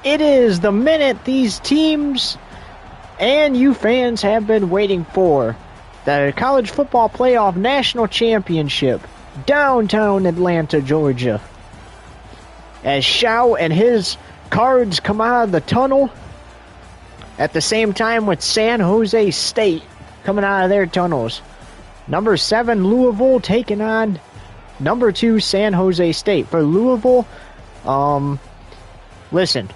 It is the minute these teams and you fans have been waiting for. The College Football Playoff National Championship, downtown Atlanta, Georgia. As Shao and his Cards come out of the tunnel at the same time with San Jose State coming out of their tunnels. Number 7, Louisville taking on number 2, San Jose State. For Louisville, listen,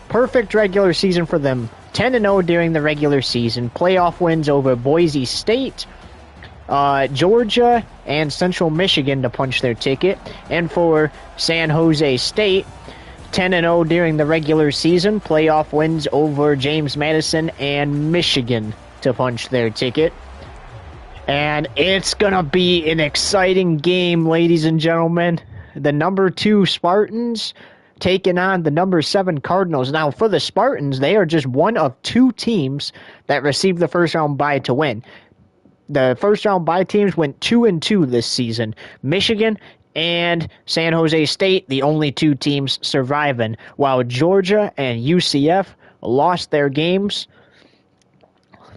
perfect regular season for them. 10-0 during the regular season. Playoff wins over Boise State, Georgia, and Central Michigan to punch their ticket. And for San Jose State, 10-0 during the regular season. Playoff wins over James Madison and Michigan to punch their ticket. And it's going to be an exciting game, ladies and gentlemen. The number 2 Spartans taking on the number 7 Cardinals. Now, for the Spartans, they are just one of 2 teams that received the first-round bye to win. The first-round bye teams went 2-2 this season. Michigan and San Jose State, the only 2 teams surviving, while Georgia and UCF lost their games.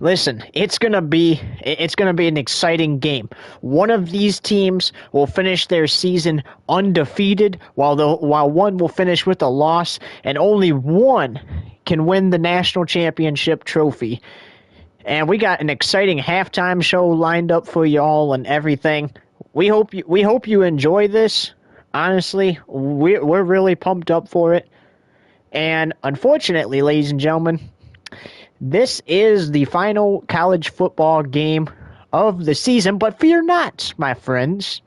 Listen, it's gonna be an exciting game. One of these teams will finish their season undefeated, while one will finish with a loss, and only one can win the national championship trophy. And we got an exciting halftime show lined up for y'all and everything. We hope you enjoy this. Honestly, we're really pumped up for it. And unfortunately, ladies and gentlemen, this is the final college football game of the season, but fear not, my friends.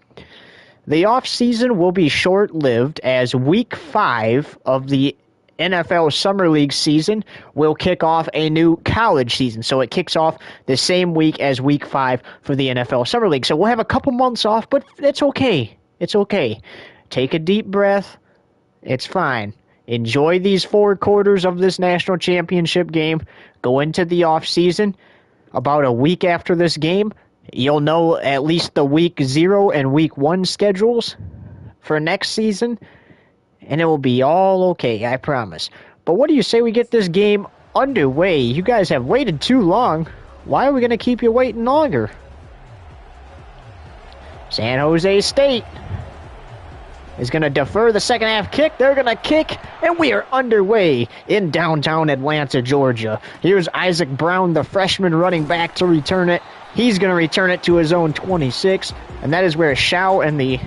The offseason will be short-lived, as Week 5 of the NFL Summer League season will kick off a new college season. So it kicks off the same week as Week 5 for the NFL Summer League. So we'll have a couple months off, but it's okay. It's okay. Take a deep breath. It's fine. Enjoy these 4 quarters of this national championship game. Go into the offseason. About a week after this game, you'll know at least the Week 0 and Week 1 schedules for next season, and it will be all okay, I promise. But what do you say we get this game underway? You guys have waited too long. Why are we going to keep you waiting longer? San Jose State is going to defer the second half kick. They're going to kick, and we are underway in downtown Atlanta, Georgia. Here's Isaac Brown, the freshman running back, to return it. He's going to return it to his own 26, and that is where Shao and the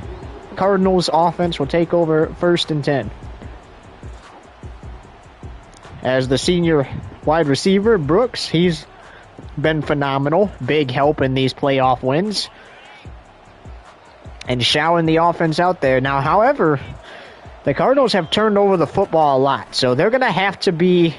Cardinals offense will take over 1st and 10. As the senior wide receiver, Brooks, he's been phenomenal. Big help in these playoff wins. And Shao in the offense out there. Now, however, the Cardinals have turned over the football a lot, so they're going to have to be,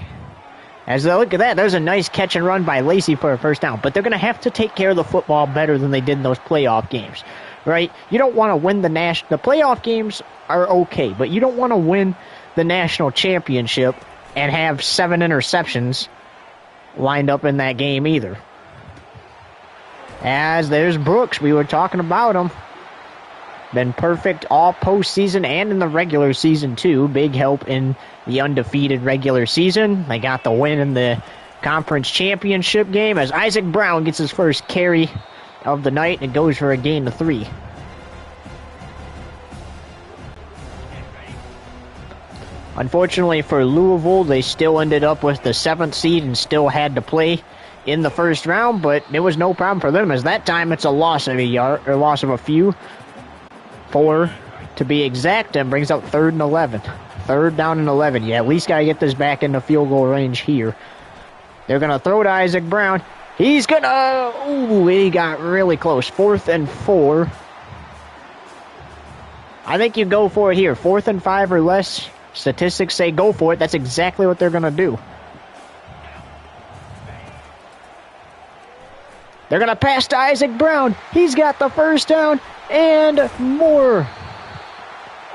as they look at that, there's a nice catch and run by Lacey for a first down, but they're going to have to take care of the football better than they did in those playoff games, right? You don't want to win the playoff games are okay, but you don't want to win the national championship and have 7 interceptions lined up in that game either. As there's Brooks, we were talking about him. Been perfect all postseason and in the regular season, too. Big help in the undefeated regular season. They got the win in the conference championship game as Isaac Brown gets his first carry of the night and goes for a gain of 3. Unfortunately for Louisville, they still ended up with the 7th seed and still had to play in the first round, but it was no problem for them, as that time it's a loss of a yard, or loss of a few. 4 to be exact, and brings up 3rd and 11. 3rd down and 11. You at least got to get this back into field goal range here. They're going to throw to Isaac Brown. He's going to... Ooh, he got really close. 4th and 4. I think you go for it here. 4th and 5 or less. Statistics say go for it. That's exactly what they're going to do. They're going to pass to Isaac Brown. He's got the first down and more.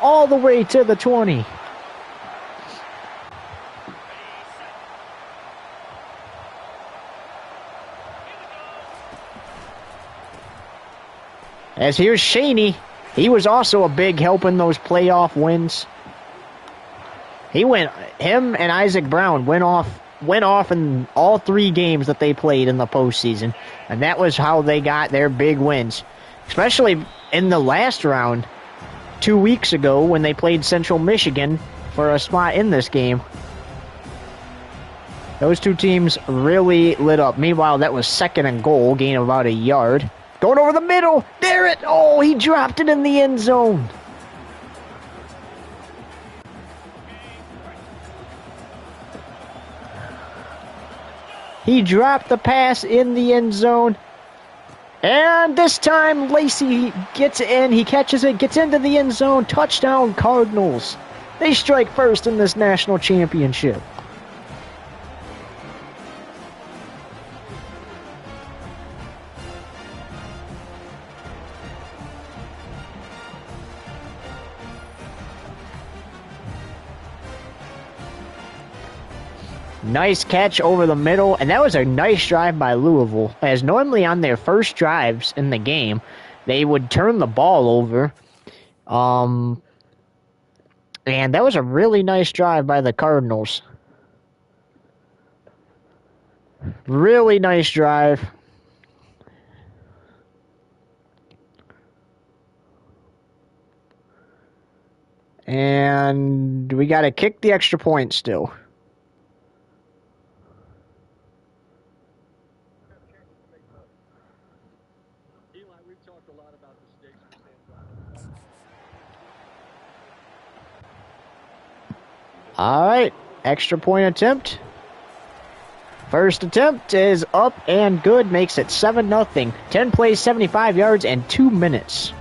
All the way to the 20. As here's Shaney. He was also a big help in those playoff wins. Him and Isaac Brown went off in all 3 games that they played in the postseason, and that was how they got their big wins, especially in the last round 2 weeks ago when they played Central Michigan for a spot in this game. Those 2 teams really lit up. Meanwhile, that was 2nd and goal, gain of about a yard. Going over the middle, there it, oh, he dropped it in the end zone. He dropped the pass in the end zone. And this time, Lacey gets in. He catches it, gets into the end zone. Touchdown, Cardinals. They strike first in this national championship. Nice catch over the middle, and that was a nice drive by Louisville, as normally on their first drives in the game, they would turn the ball over. And that was a really nice drive by the Cardinals. Really nice drive. And we got to kick the extra point still. All right, extra point attempt. First attempt is up and good, makes it 7-0. 10 plays, 75 yards, and 2 minutes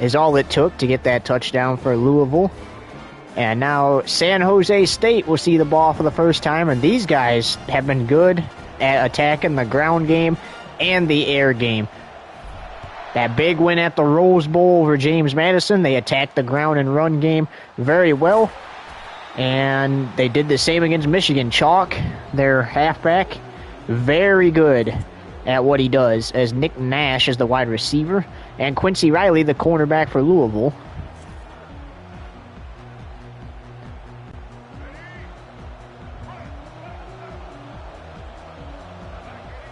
is all it took to get that touchdown for Louisville. And now San Jose State will see the ball for the first time, and these guys have been good at attacking the ground game and the air game. That big win at the Rose Bowl over James Madison, they attacked the ground and run game very well. And they did the same against Michigan. Chalk, their halfback, very good at what he does, as Nick Nash is the wide receiver, and Quincy Riley, the cornerback for Louisville.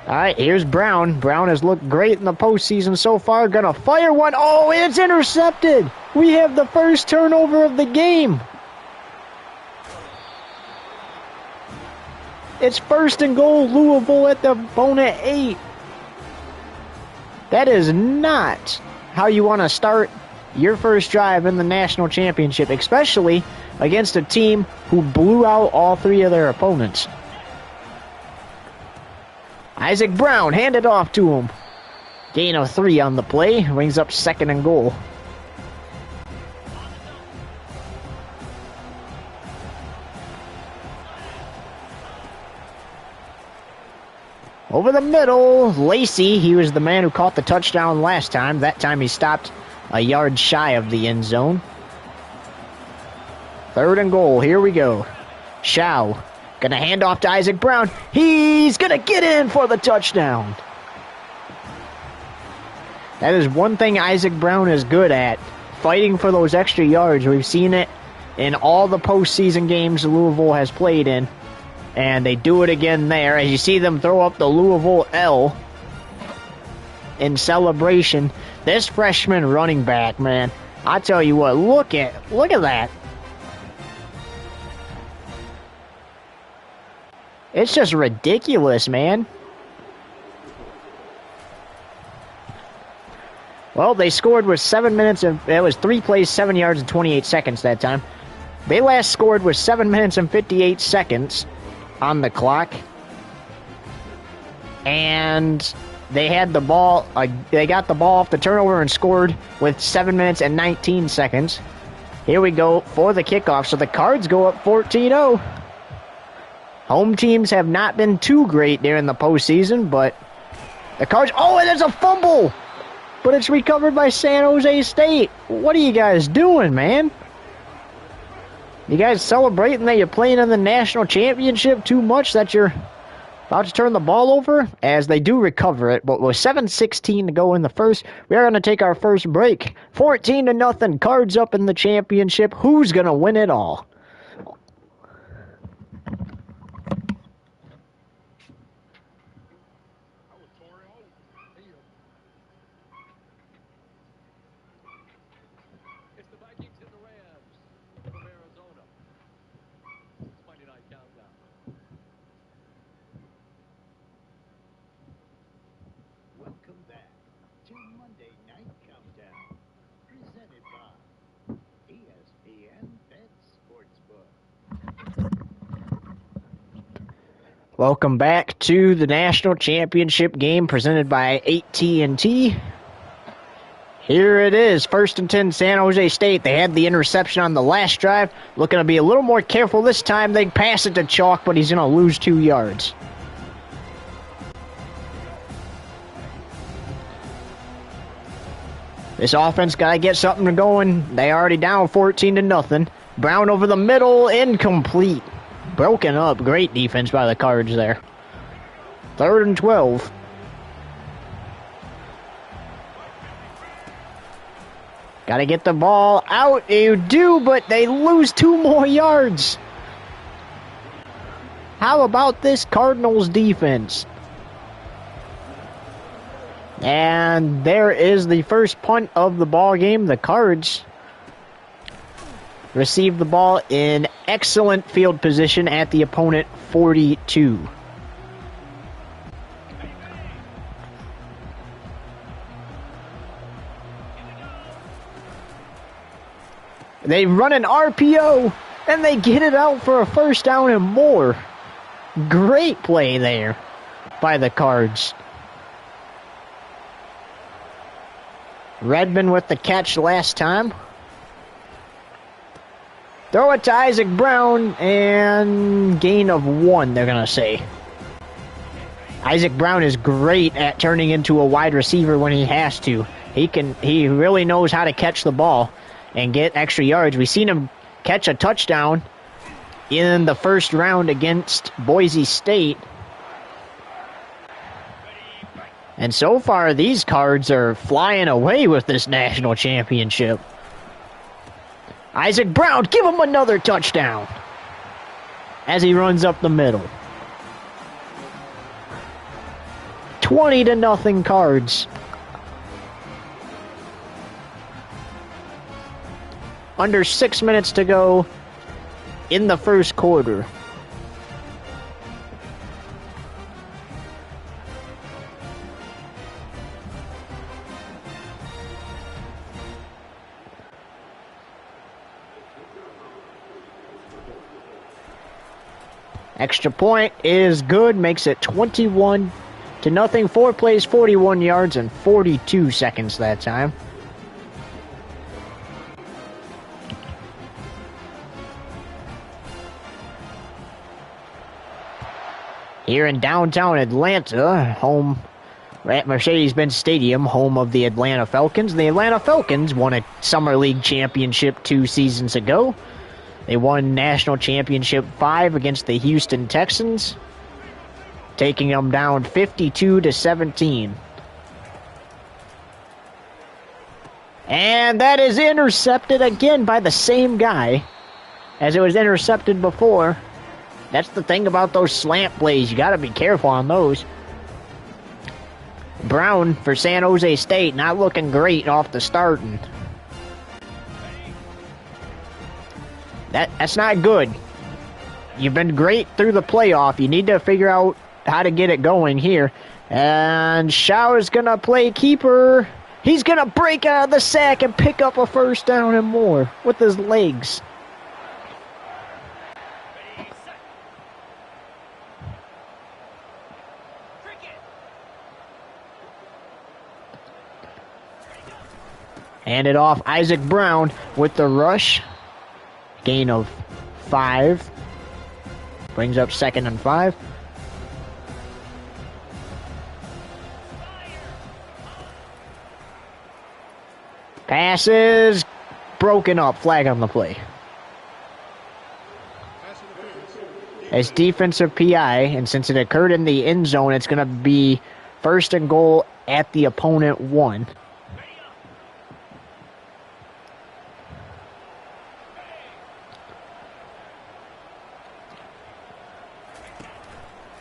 All right, here's Brown. Brown has looked great in the postseason so far. Gonna fire one. Oh, it's intercepted. We have the first turnover of the game. It's 1st and goal, Louisville at the Bona 8. That is not how you want to start your first drive in the national championship, especially against a team who blew out all 3 of their opponents. Isaac Brown handed off to him. Gain of 3 on the play, brings up 2nd and goal. Over the middle, Lacey, he was the man who caught the touchdown last time. That time he stopped a yard shy of the end zone. 3rd and goal, here we go. Shao, gonna hand off to Isaac Brown. He's gonna get in for the touchdown. That is one thing Isaac Brown is good at, fighting for those extra yards. We've seen it in all the postseason games Louisville has played in. And they do it again there, as you see them throw up the Louisville L in celebration. This freshman running back, man, I tell you what, look at that. It's just ridiculous, man. Well, they scored with 7 minutes, and it was 3 plays, 7 yards, and 28 seconds that time. They last scored with 7 minutes and 58 seconds on the clock, and they had the ball. They got the ball off the turnover and scored with 7 minutes and 19 seconds. Here we go for the kickoff. So the Cards go up 14-0. Home teams have not been too great during the postseason, but the Cards. Oh, and there's a fumble, but it's recovered by San Jose State. What are you guys doing, man? You guys celebrating that you're playing in the national championship too much that you're about to turn the ball over? As they do recover it, but with 7:16 to go in the first, we are going to take our first break. 14-0, Cards up in the championship. Who's going to win it all? Welcome back to the national championship game presented by AT&T. Here it is, 1st and 10, San Jose State. They had the interception on the last drive. Looking to be a little more careful this time. They pass it to Chalk, but he's going to lose 2 yards. This offense got to get something going. They already down 14-0. Brown over the middle, incomplete. Broken up. Great defense by the Cards there. 3rd and 12. Got to get the ball out. You do, but they lose 2 more yards. How about this Cardinals defense? And there is the first punt of the ball game. The Cards receive the ball in excellent field position at the opponent 42. They run an RPO, and they get it out for a first down and more. Great play there by the Cards. Redmond with the catch last time. Throw it to Isaac Brown, and gain of 1, they're going to say. Isaac Brown is great at turning into a wide receiver when he has to. He really knows how to catch the ball and get extra yards. We've seen him catch a touchdown in the first round against Boise State. And so far, these Cards are flying away with this national championship. Isaac Brown, give him another touchdown as he runs up the middle. 20-0 Cards. Under 6 minutes to go in the first quarter. Extra point is good, makes it 21-0. 4 plays, 41 yards, and 42 seconds that time. Here in downtown Atlanta, home at Mercedes-Benz Stadium, home of the Atlanta Falcons. The Atlanta Falcons won a Summer League championship 2 seasons ago. They won National Championship 5 against the Houston Texans, taking them down 52-17. And that is intercepted again by the same guy as it was intercepted before. That's the thing about those slant plays. You got to be careful on those. Brown for San Jose State, not looking great off the starting. That's not good. You've been great through the playoff. You need to figure out how to get it going here. And Shaw is going to play keeper. He's going to break out of the sack and pick up a first down and more with his legs. Hand it off, Isaac Brown with the rush. Gain of 5. Brings up 2nd and 5. Passes broken up. Flag on the play. It's defensive PI, and since it occurred in the end zone, it's going to be 1st and goal at the opponent 1.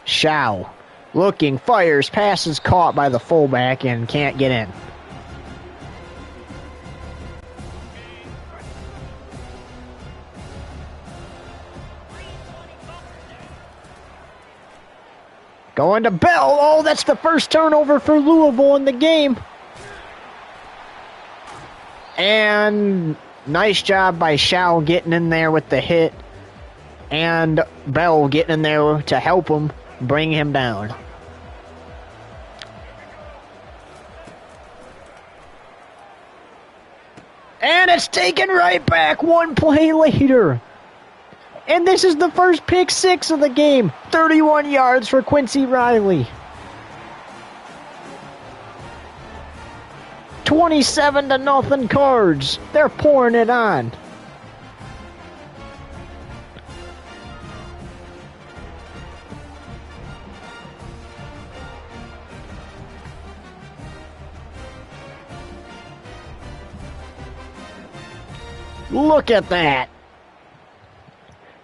Shao looking, fires, passes caught by the fullback and can't get in. Going to Bell. Oh, that's the first turnover for Louisville in the game. And nice job by Shao getting in there with the hit. And Bell getting in there to help him. bring him down. And it's taken right back one play later. And this is the first pick six of the game. 31 yards for Quincy Riley. 27-0 Cards. They're pouring it on. Look at that.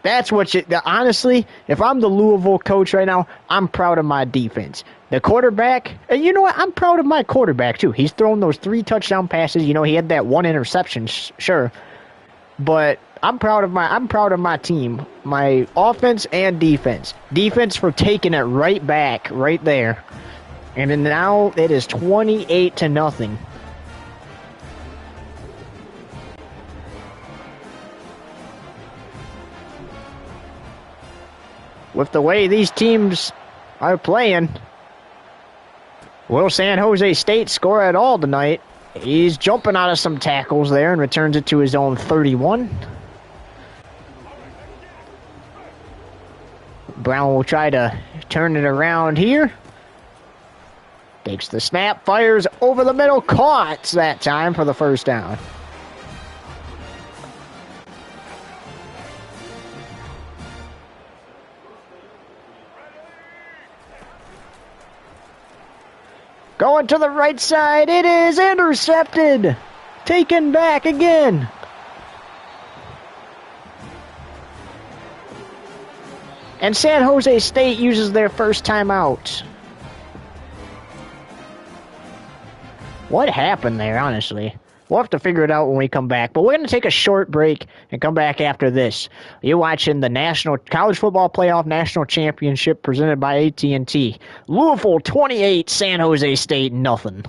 That's what you... Honestly, if I'm the Louisville coach right now, I'm proud of my defense. The quarterback... And you know what? I'm proud of my quarterback, too. He's thrown those 3 touchdown passes. You know, he had that 1 interception, sure. But I'm proud of my team. My offense and defense. Defense for taking it right back, right there. And then now it is 28-0. With the way these teams are playing, will San Jose State score at all tonight? He's jumping out of some tackles there and returns it to his own 31. Brown will try to turn it around here. Takes the snap, fires over the middle, caught that time for the first down. Going to the right side, it is intercepted. Taken back again. And San Jose State uses their first timeout. What happened there, honestly? We'll have to figure it out when we come back. But we're going to take a short break and come back after this. You're watching the National College Football Playoff National Championship presented by AT&T. Louisville 28, San Jose State nothing.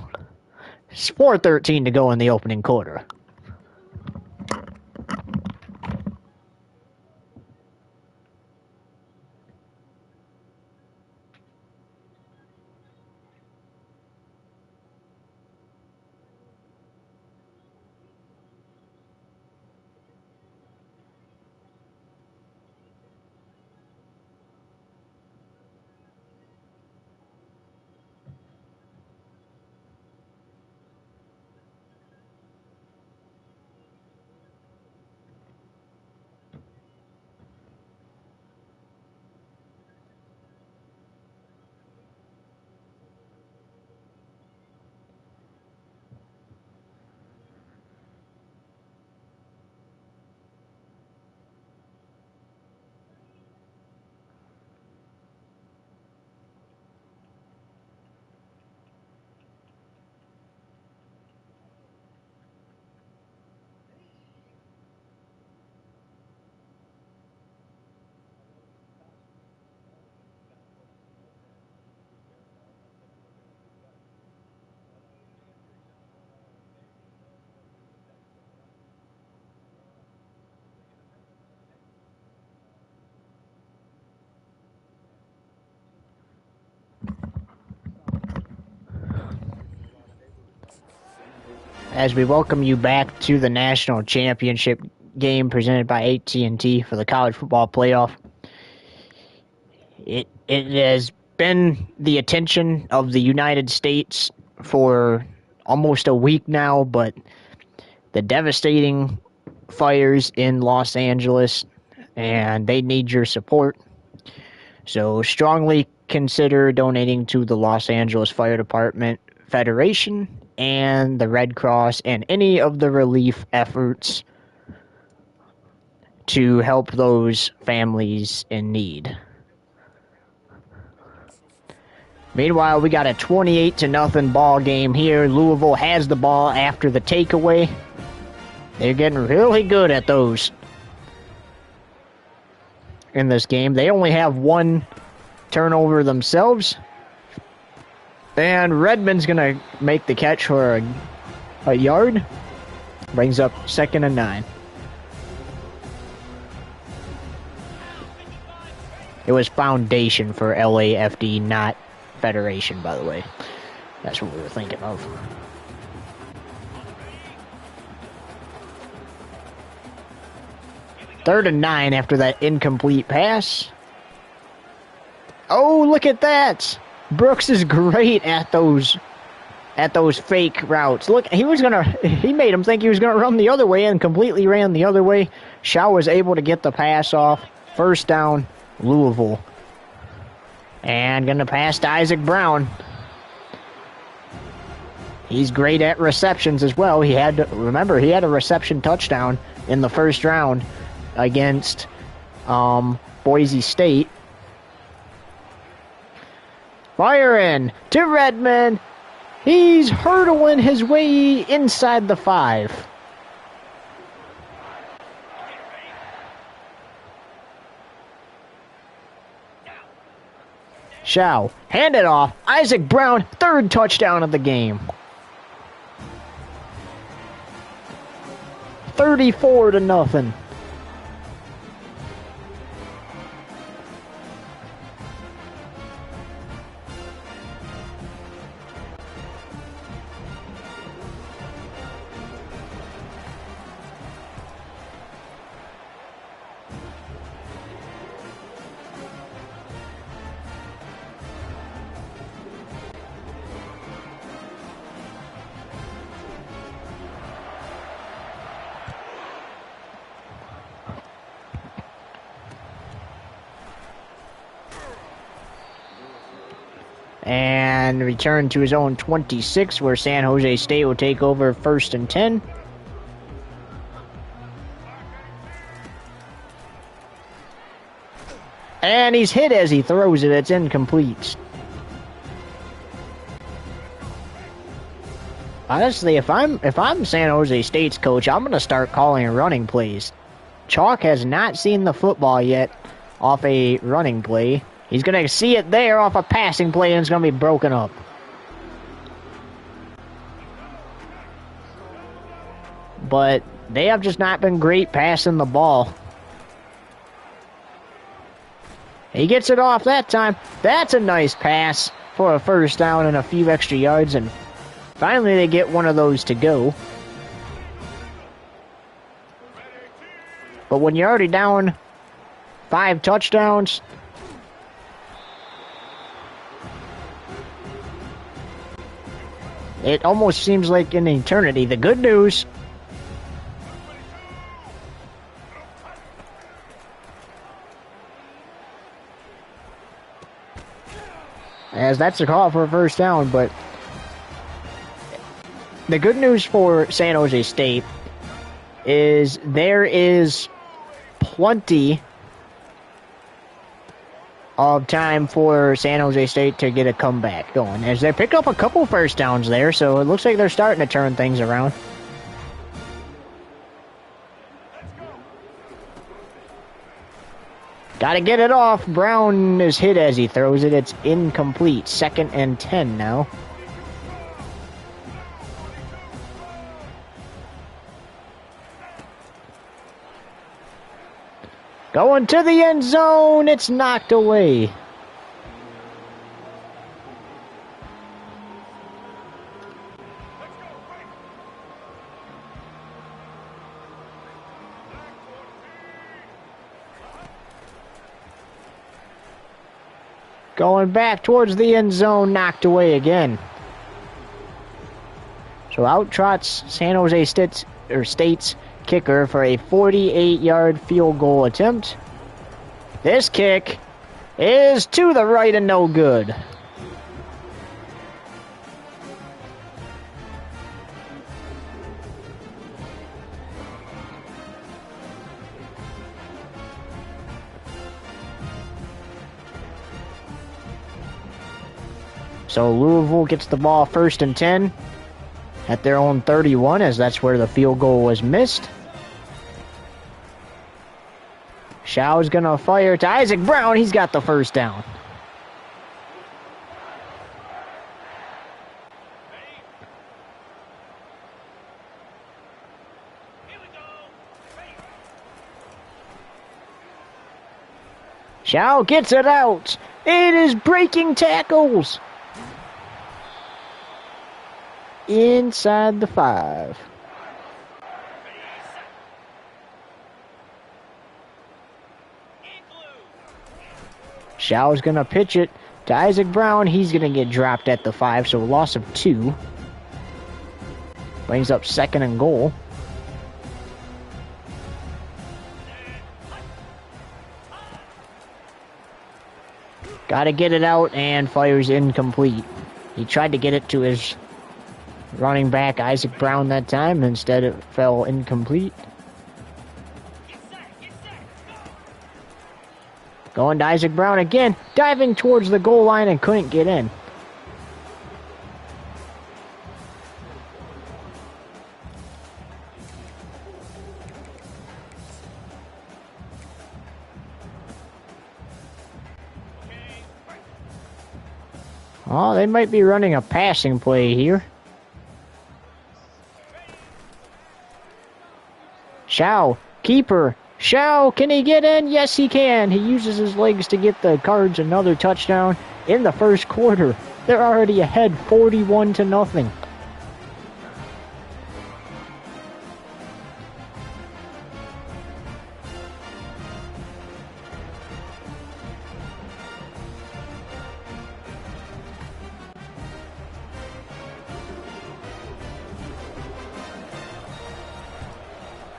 It's 4:13 to go in the opening quarter. As we welcome you back to the national championship game presented by AT&T for the college football playoff. It has been the attention of the United States for almost a week now, but the devastating fires in Los Angeles, and they need your support. So strongly consider donating to the Los Angeles Fire Department Federation and the Red Cross and any of the relief efforts to help those families in need. Meanwhile, we got a 28-0 ball game here. Louisville has the ball after the takeaway. They're getting really good at those in this game. They only have one turnover themselves. And Redmond's going to make the catch for a yard. Brings up 2nd and 9. It was Foundation for LAFD, not Federation, by the way. That's what we were thinking of. Third and 9 after that incomplete pass. Oh, look at that! Brooks is great at those fake routes. Look, he made him think he was gonna run the other way and completely ran the other way. Shaw was able to get the pass off. First down, Louisville. And gonna pass to Isaac Brown. He's great at receptions as well. He had a reception touchdown in the first round against Boise State. Firing to Redmond. He's hurdling his way inside the 5. Shao, hand it off. Isaac Brown, third touchdown of the game. 34-0. And return to his own 26, where San Jose State will take over 1st and 10. And he's hit as he throws it. It's incomplete. Honestly, if I'm San Jose State's coach, I'm going to start calling running plays. Chalk has not seen the football yet off a running play. He's going to see it there off a passing play, and it's going to be broken up. But they have just not been great passing the ball. He gets it off that time. That's a nice pass for a first down and a few extra yards, and finally they get one of those to go. But when you're already down 5 touchdowns, it almost seems like an eternity. The good news, as that's a call for a first down, but the good news for San Jose State is there is plenty of time for San Jose State to get a comeback going, as they pick up a couple first downs there, so it looks like they're starting to turn things around. Gotta get it off. Brown is hit as he throws it. It's incomplete. 2nd and 10 now. Going to the end zone. It's knocked away. Going back towards the end zone, knocked away again. So out trots San Jose State's kicker for a 48-yard field goal attempt. This kick is to the right and no good. So Louisville gets the ball 1st and 10 at their own 31, as that's where the field goal was missed. Shao's gonna fire to Isaac Brown. He's got the first down. Shao gets it out. It is breaking tackles. Inside the 5. Shao's going to pitch it to Isaac Brown. He's going to get dropped at the 5, so a loss of 2. Brings up 2nd and goal. Got to get it out, and fires incomplete. He tried to get it to his running back, Isaac Brown, that time. Instead, it fell incomplete. Going to Isaac Brown again, diving towards the goal line and couldn't get in. Oh, they might be running a passing play here. Shao, keeper. Shao, can he get in? Yes, he can. He uses his legs to get the Cards another touchdown in the first quarter. They're already ahead 41-0.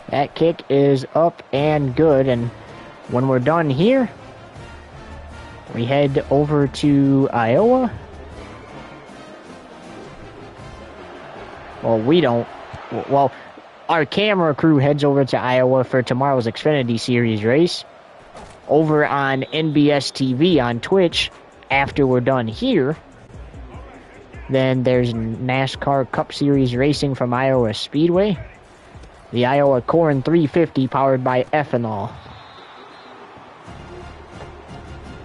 That kick is up and good, and when we're done here, we head over to Iowa. Well, we don't. Well, our camera crew heads over to Iowa for tomorrow's Xfinity Series race. Over on NBS TV on Twitch, after we're done here, then there's NASCAR Cup Series racing from Iowa Speedway. The Iowa Corn 350 powered by ethanol.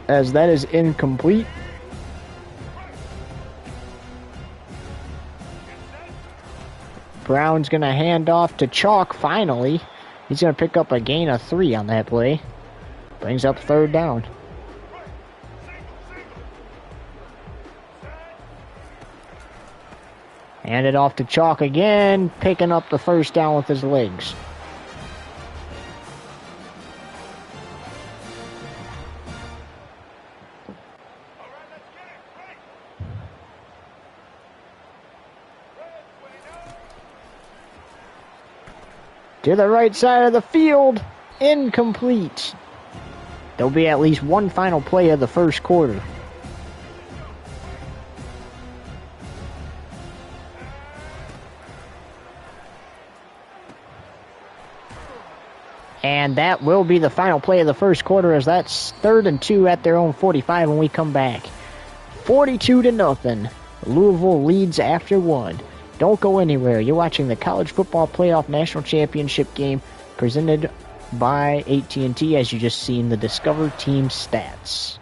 As that is incomplete. Brown's going to hand off to Chalk finally. He's going to pick up a gain of 3 on that play. Brings up 3rd down. Hand it off to Chalk again, picking up the 1st down with his legs. To the right side of the field, incomplete. There'll be at least one final play of the first quarter. And that will be the final play of the first quarter, as that's 3rd and 2 at their own 45 when we come back. 42-0. Louisville leads after 1. Don't go anywhere. You're watching the College Football Playoff National Championship game presented by AT&T, as you just seen the Discover Team stats.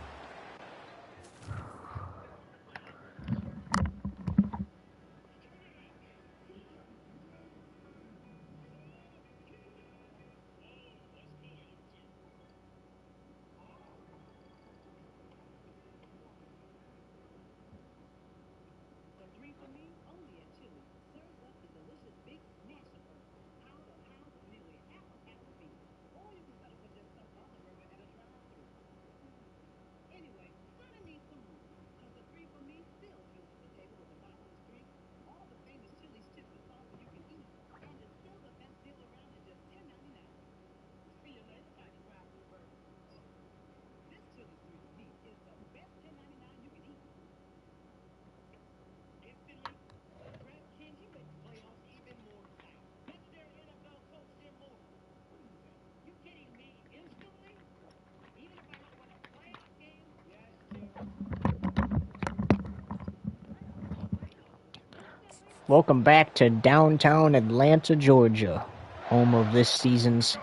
Welcome back to downtown Atlanta, Georgia, home of this season's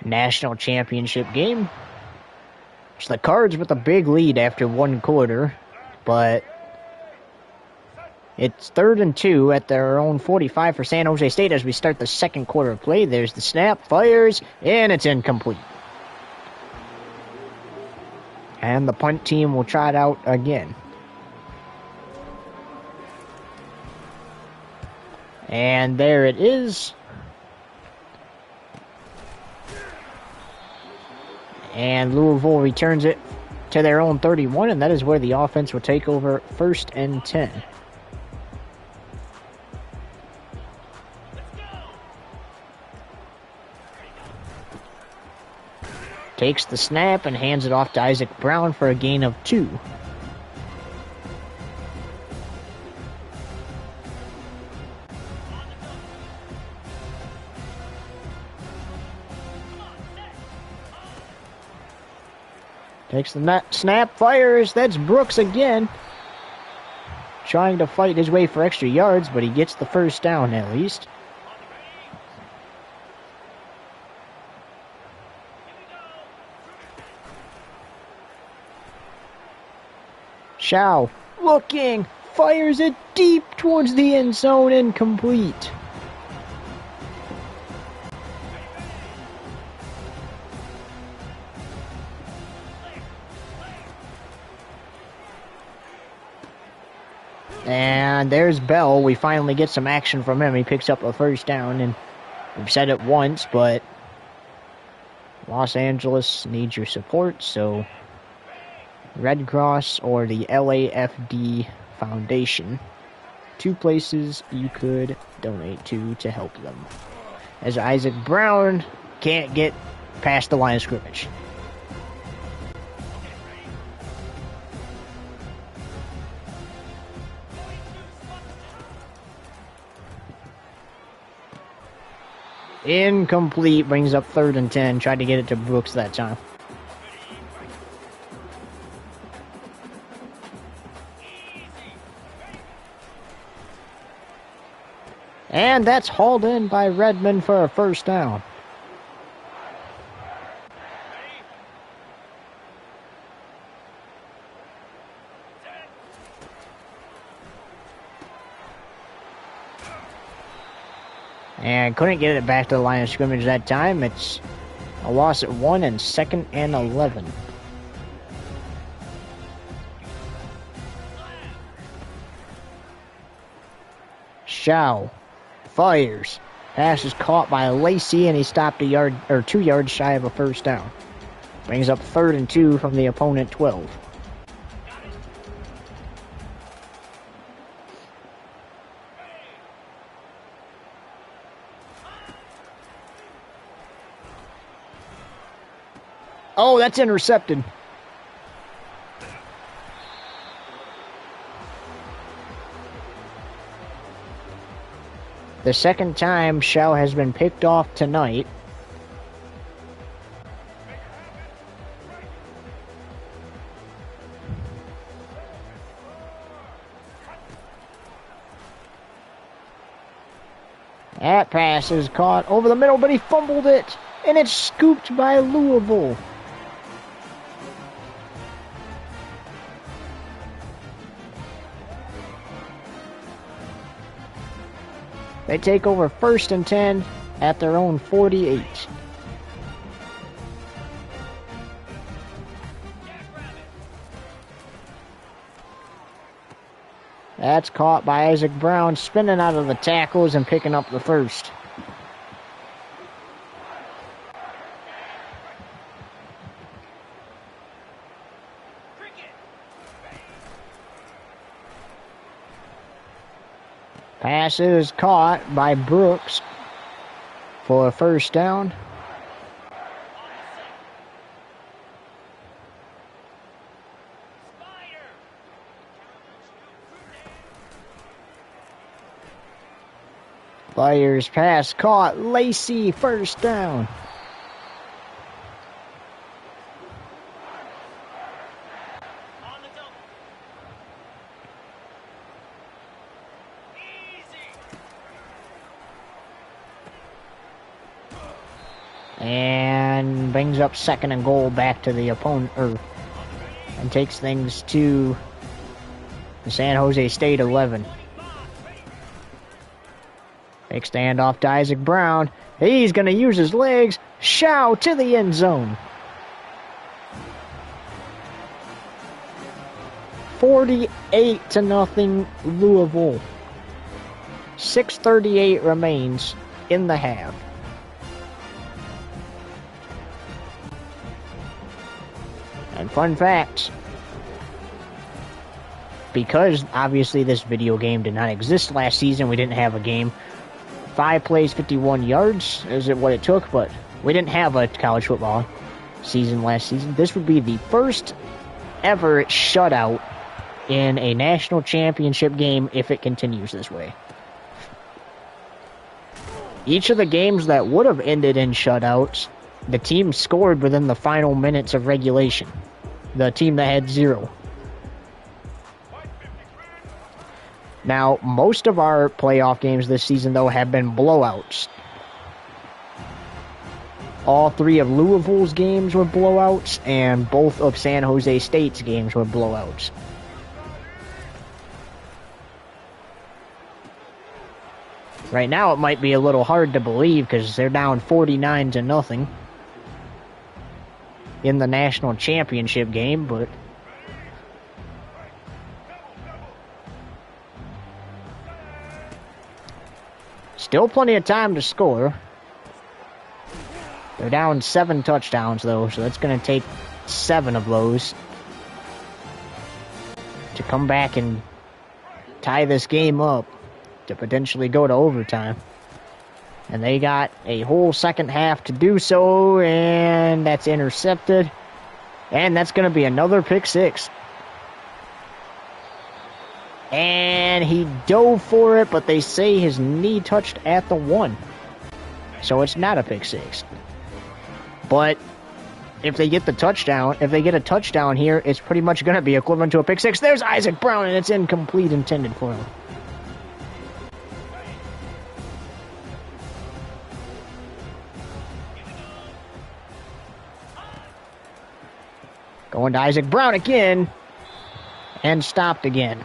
national championship game. It's the Cards with a big lead after 1 quarter, but it's 3rd and 2 at their own 45 for San Jose State as we start the second quarter of play. There's the snap, fires, and it's incomplete. And the punt team will try it out again. And there it is. And Louisville returns it to their own 31, and that is where the offense will take over 1st and 10. Takes the snap and hands it off to Isaac Brown for a gain of 2. Takes the snap, fires. That's Brooks again. Trying to fight his way for extra yards, but he gets the first down at least. Shaw looking, fires it deep towards the end zone, incomplete. And there's Bell. We finally get some action from him. He picks up a first down, and we've said it once, but Los Angeles needs your support, so Red Cross or the LAFD Foundation. 2 places you could donate to help them. As Isaac Brown can't get past the line of scrimmage. Incomplete, brings up 3rd and 10. Tried to get it to Brooks that time. And that's hauled in by Redmond for a first down. And couldn't get it back to the line of scrimmage that time. It's a loss at 1 and 2nd and 11. Shaw fires. Pass is caught by Lacey, and he stopped 2 yards shy of a first down. Brings up 3rd and 2 from the opponent 12. Oh, that's intercepted. The second time Shaw has been picked off tonight. That pass is caught over the middle, but he fumbled it, and it's scooped by Louisville. They take over 1st and 10 at their own 48. That's caught by Isaac Brown, spinning out of the tackles and picking up the first. Pass is caught by Brooks for a first down. Fires pass caught. Lacey, first down. And brings up 2nd and goal back to the opponent, and takes things to the San Jose State 11. Big standoff to Isaac Brown. He's going to use his legs. Shaw to the end zone. 48-0 Louisville. 6:38 remains in the half. And fun fact, because obviously this video game did not exist last season, we didn't have a game. 5 plays, 51 yards is what it took, but we didn't have a college football season last season. This would be the first ever shutout in a national championship game if it continues this way. Each of the games that would have ended in shutouts, the team scored within the final minutes of regulation. The team that had 0. Now, most of our playoff games this season, though, have been blowouts. All 3 of Louisville's games were blowouts, and both of San Jose State's games were blowouts. Right now, it might be a little hard to believe because they're down 49-0 in the national championship game, but still plenty of time to score. They're down 7 touchdowns, though, so that's going to take 7 of those to come back and tie this game up to potentially go to overtime. And they got a whole second half to do so, and that's intercepted. And that's going to be another pick 6. And he dove for it, but they say his knee touched at the 1. So it's not a pick 6. But if they get the touchdown, if they get a touchdown here, it's pretty much going to be equivalent to a pick 6. There's Isaac Brown, and it's incomplete, intended for him. Going to Isaac Brown again, and stopped again.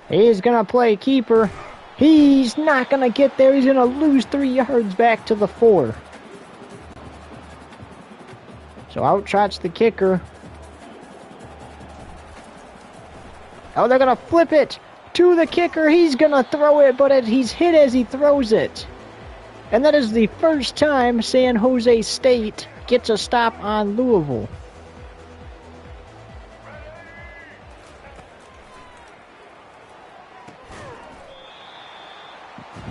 He's going to play keeper. He's not going to get there. He's going to lose 3 yards back to the 4. So out trots the kicker. Oh, they're going to flip it to the kicker. He's going to throw it, but he's hit as he throws it. And that is the first time San Jose State gets a stop on Louisville.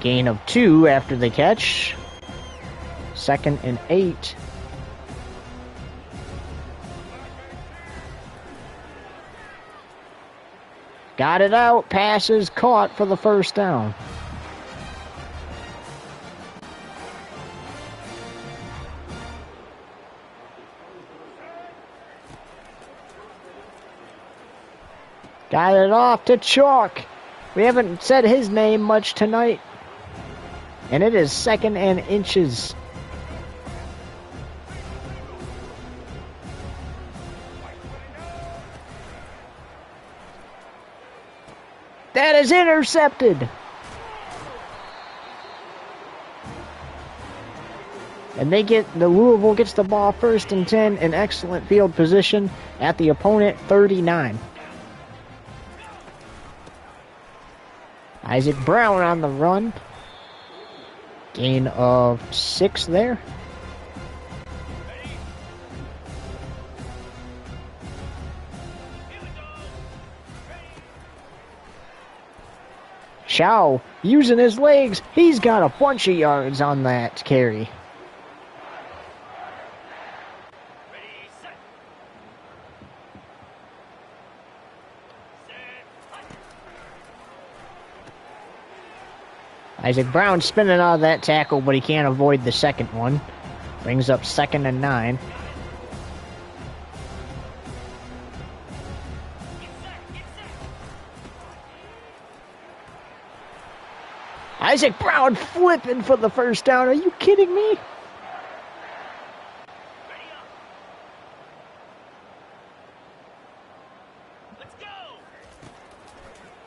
Gain of 2 after the catch. 2nd and 8. Got it out. Passes caught for the first down. Got it off to Chalk. We haven't said his name much tonight. And it is 2nd and inches. That is intercepted. And the Louisville gets the ball 1st and 10 in excellent field position at the opponent 39. Isaac Brown on the run. Gain of 6 there. Shaw using his legs. He's got a bunch of yards on that carry. Isaac Brown spinning out of that tackle, but he can't avoid the second one. Brings up 2nd and 9. Isaac Brown flipping for the first down. Are you kidding me?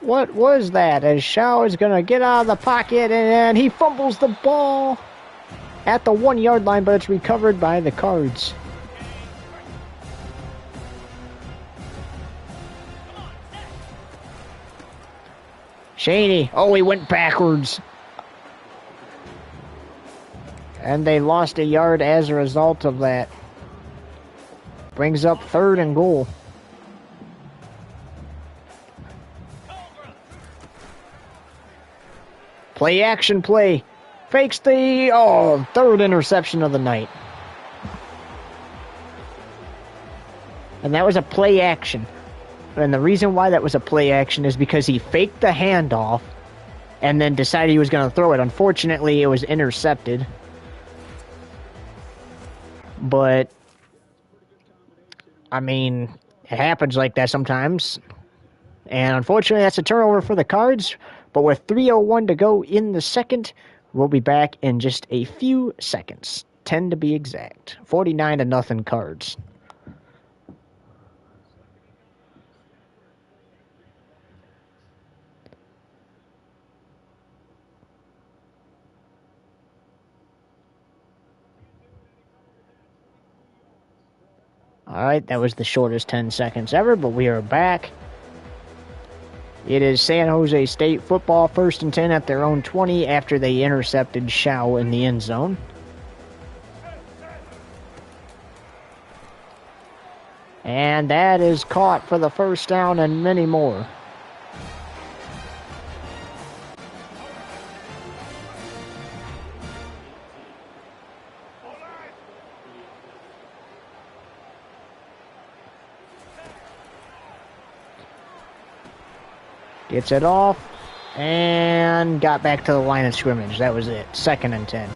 What was that? As Shao is going to get out of the pocket, and he fumbles the ball at the 1 yard line, but it's recovered by the Cards. Shaney. Oh, he went backwards. And they lost a yard as a result of that. Brings up 3rd and goal. Play action play. Fakes the 3rd interception of the night. And that was a play action. And the reason why that was a play action is because he faked the handoff and then decided he was going to throw it. Unfortunately, it was intercepted. But, I mean, it happens like that sometimes. And unfortunately, that's a turnover for the Cards. But with 3:01 to go in the second, we'll be back in just a few seconds. 10 to be exact. 49-0 Cards. Alright, that was the shortest 10 seconds ever, but we are back. It is San Jose State football, 1st and 10 at their own 20 after they intercepted Shao in the end zone. And that is caught for the first down and many more. Gets it off, and got back to the line of scrimmage. That was it. 2nd and 10.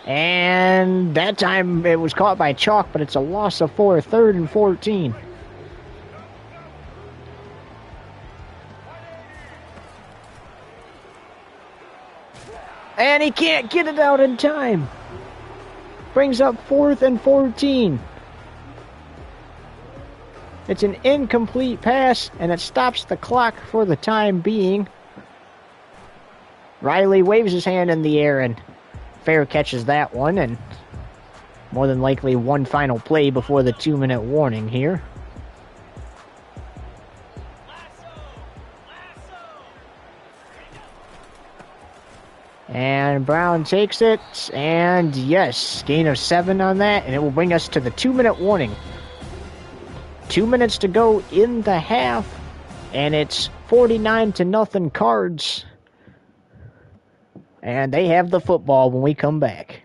And that time it was caught by Chalk, but it's a loss of 4, 3rd and 14. And he can't get it out in time. Brings up 4th and 14. It's an incomplete pass, and it stops the clock for the time being. Riley waves his hand in the air, and Fair catches that one, and more than likely one final play before the 2-minute warning here. And Brown takes it, and yes, gain of 7 on that, and it will bring us to the 2-minute warning. 2 minutes to go in the half, and it's 49-0 Cards. And they have the football when we come back.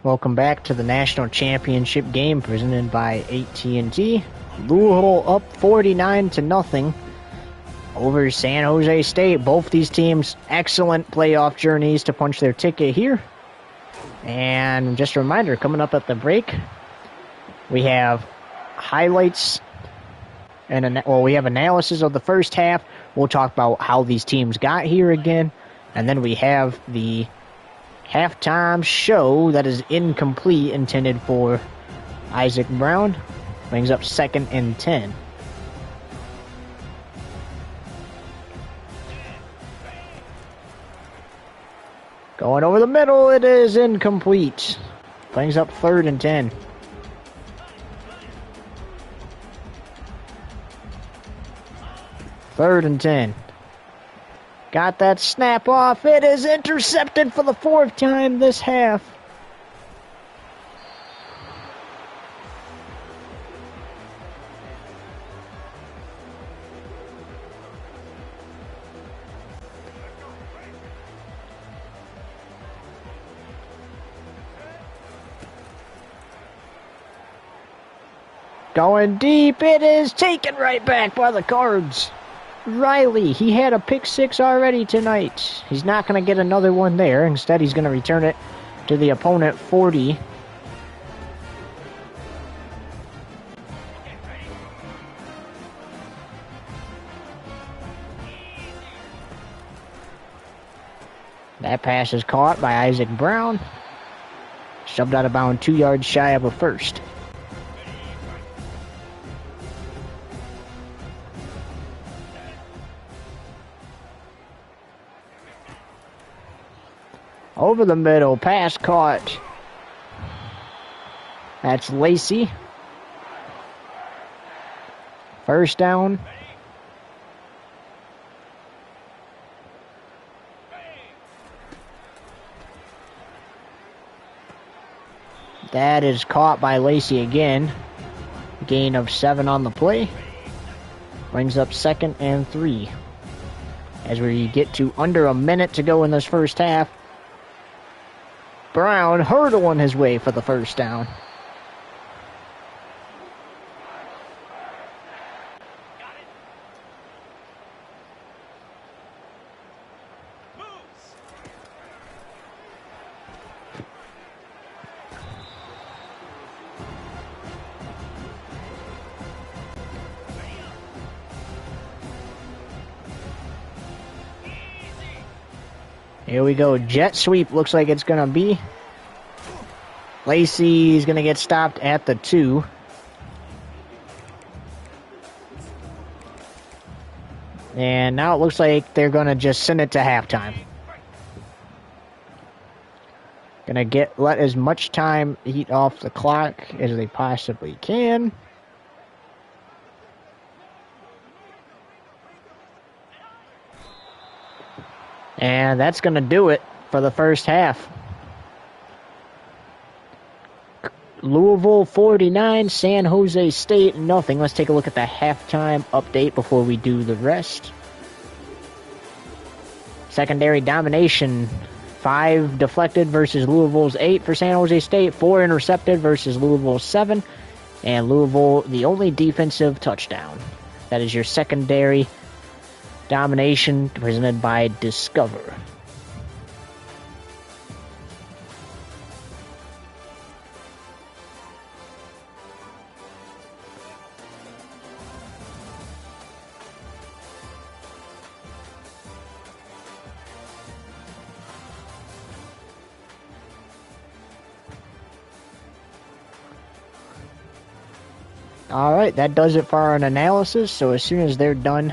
Welcome back to the National Championship game presented by AT&T. Louisville up 49-0 over San Jose State. Both these teams excellent playoff journeys to punch their ticket here. And just a reminder, coming up at the break, we have highlights and we have analysis of the first half. We'll talk about how these teams got here again, and then we have the halftime show that is incomplete, intended for Isaac Brown. Brings up 2nd and 10. Going over the middle, it is incomplete. Brings up 3rd and 10. Third and 10. Got that snap off. It is intercepted for the 4th time this half. Going deep. It is taken right back by the Cards. Riley, he had a pick 6 already tonight. He's not going to get another one there. Instead, he's going to return it to the opponent 40. That pass is caught by Isaac Brown. Shoved out of bounds 2 yards shy of a first. Over the middle, pass caught. That's Lacey. First down. That is caught by Lacey again. Gain of 7 on the play. Brings up 2nd and 3. As we get to under a minute to go in this first half. Brown hurdling his way for the first down. Here we go. Jet sweep looks like it's going to be. Lacey's going to get stopped at the 2. And now it looks like they're going to just send it to halftime. Going to let as much time eat off the clock as they possibly can. And that's going to do it for the first half. Louisville 49, San Jose State nothing. Let's take a look at the halftime update before we do the rest. Secondary domination, 5 deflected versus Louisville's 8 for San Jose State, 4 intercepted versus Louisville's 7, and Louisville the only defensive touchdown. That is your secondary domination presented by Discover. Alright, that does it for our analysis. So as soon as they're done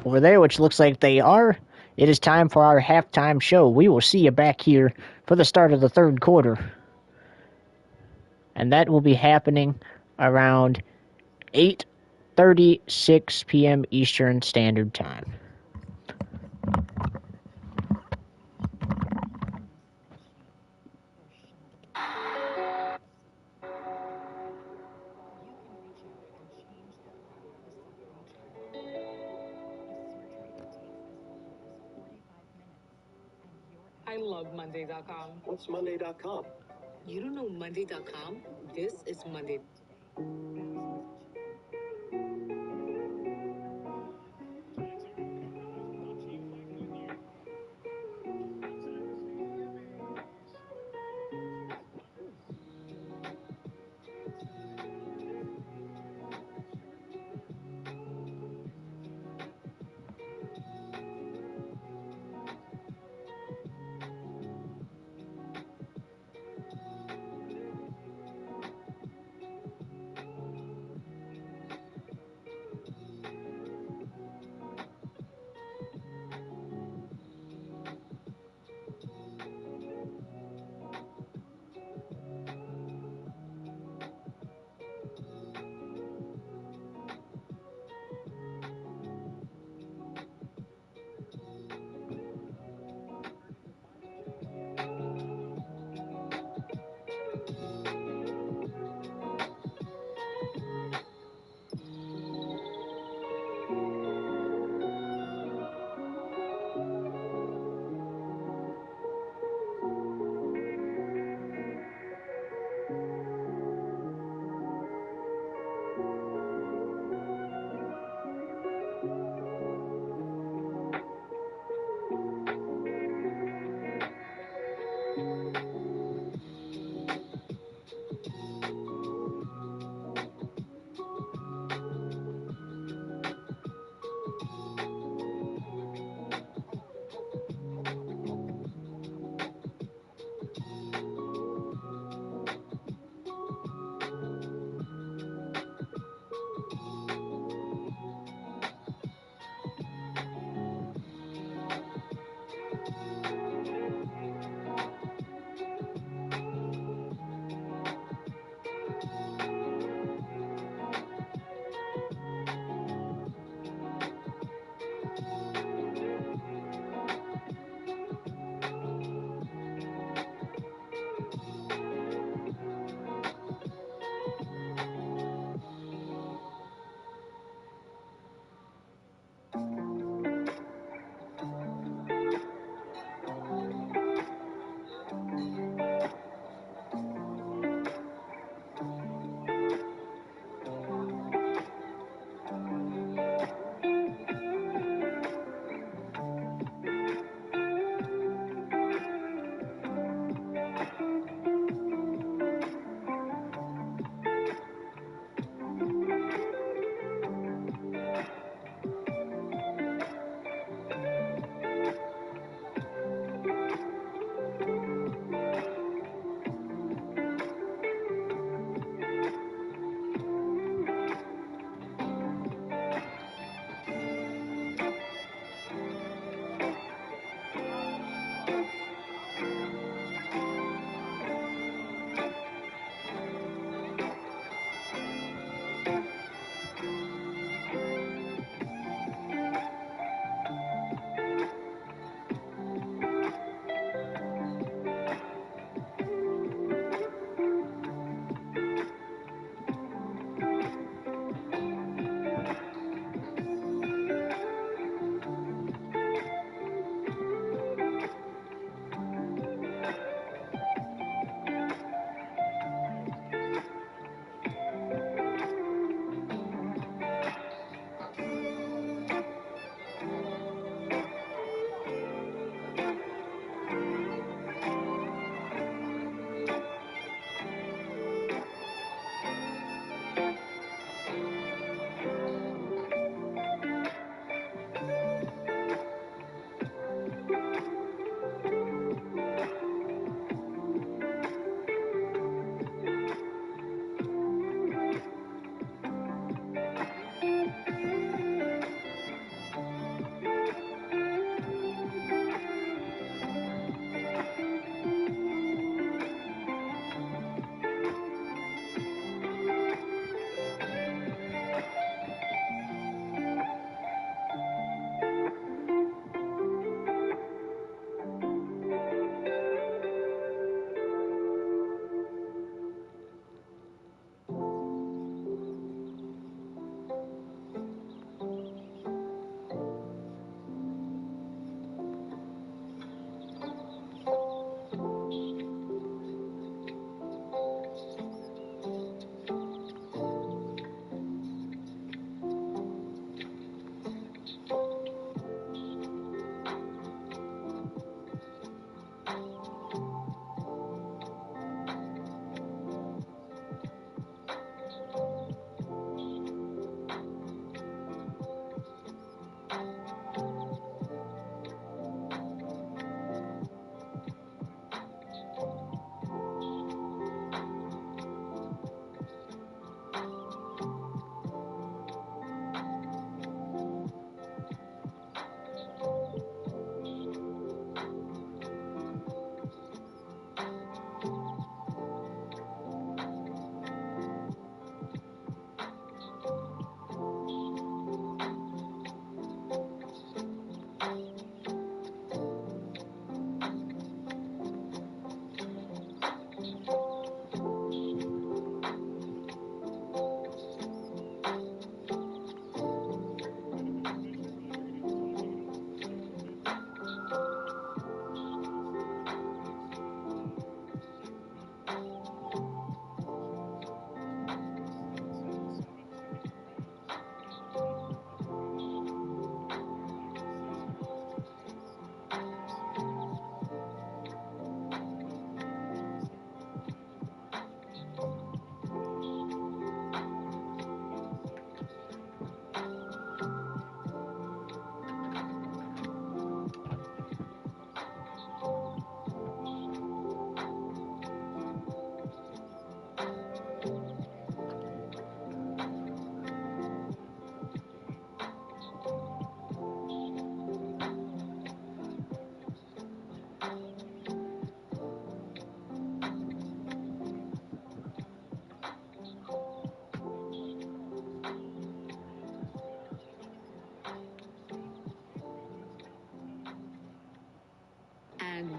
over there, which looks like they are, it is time for our halftime show. We will see you back here for the start of the third quarter. And that will be happening around 8:36 p.m. Eastern Standard Time. I love Monday.com. What's Monday.com? You don't know Monday.com? This is Monday.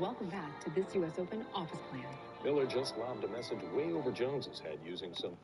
Welcome back to this U.S. Open office plan. Miller just lobbed a message way over Jones's head using some...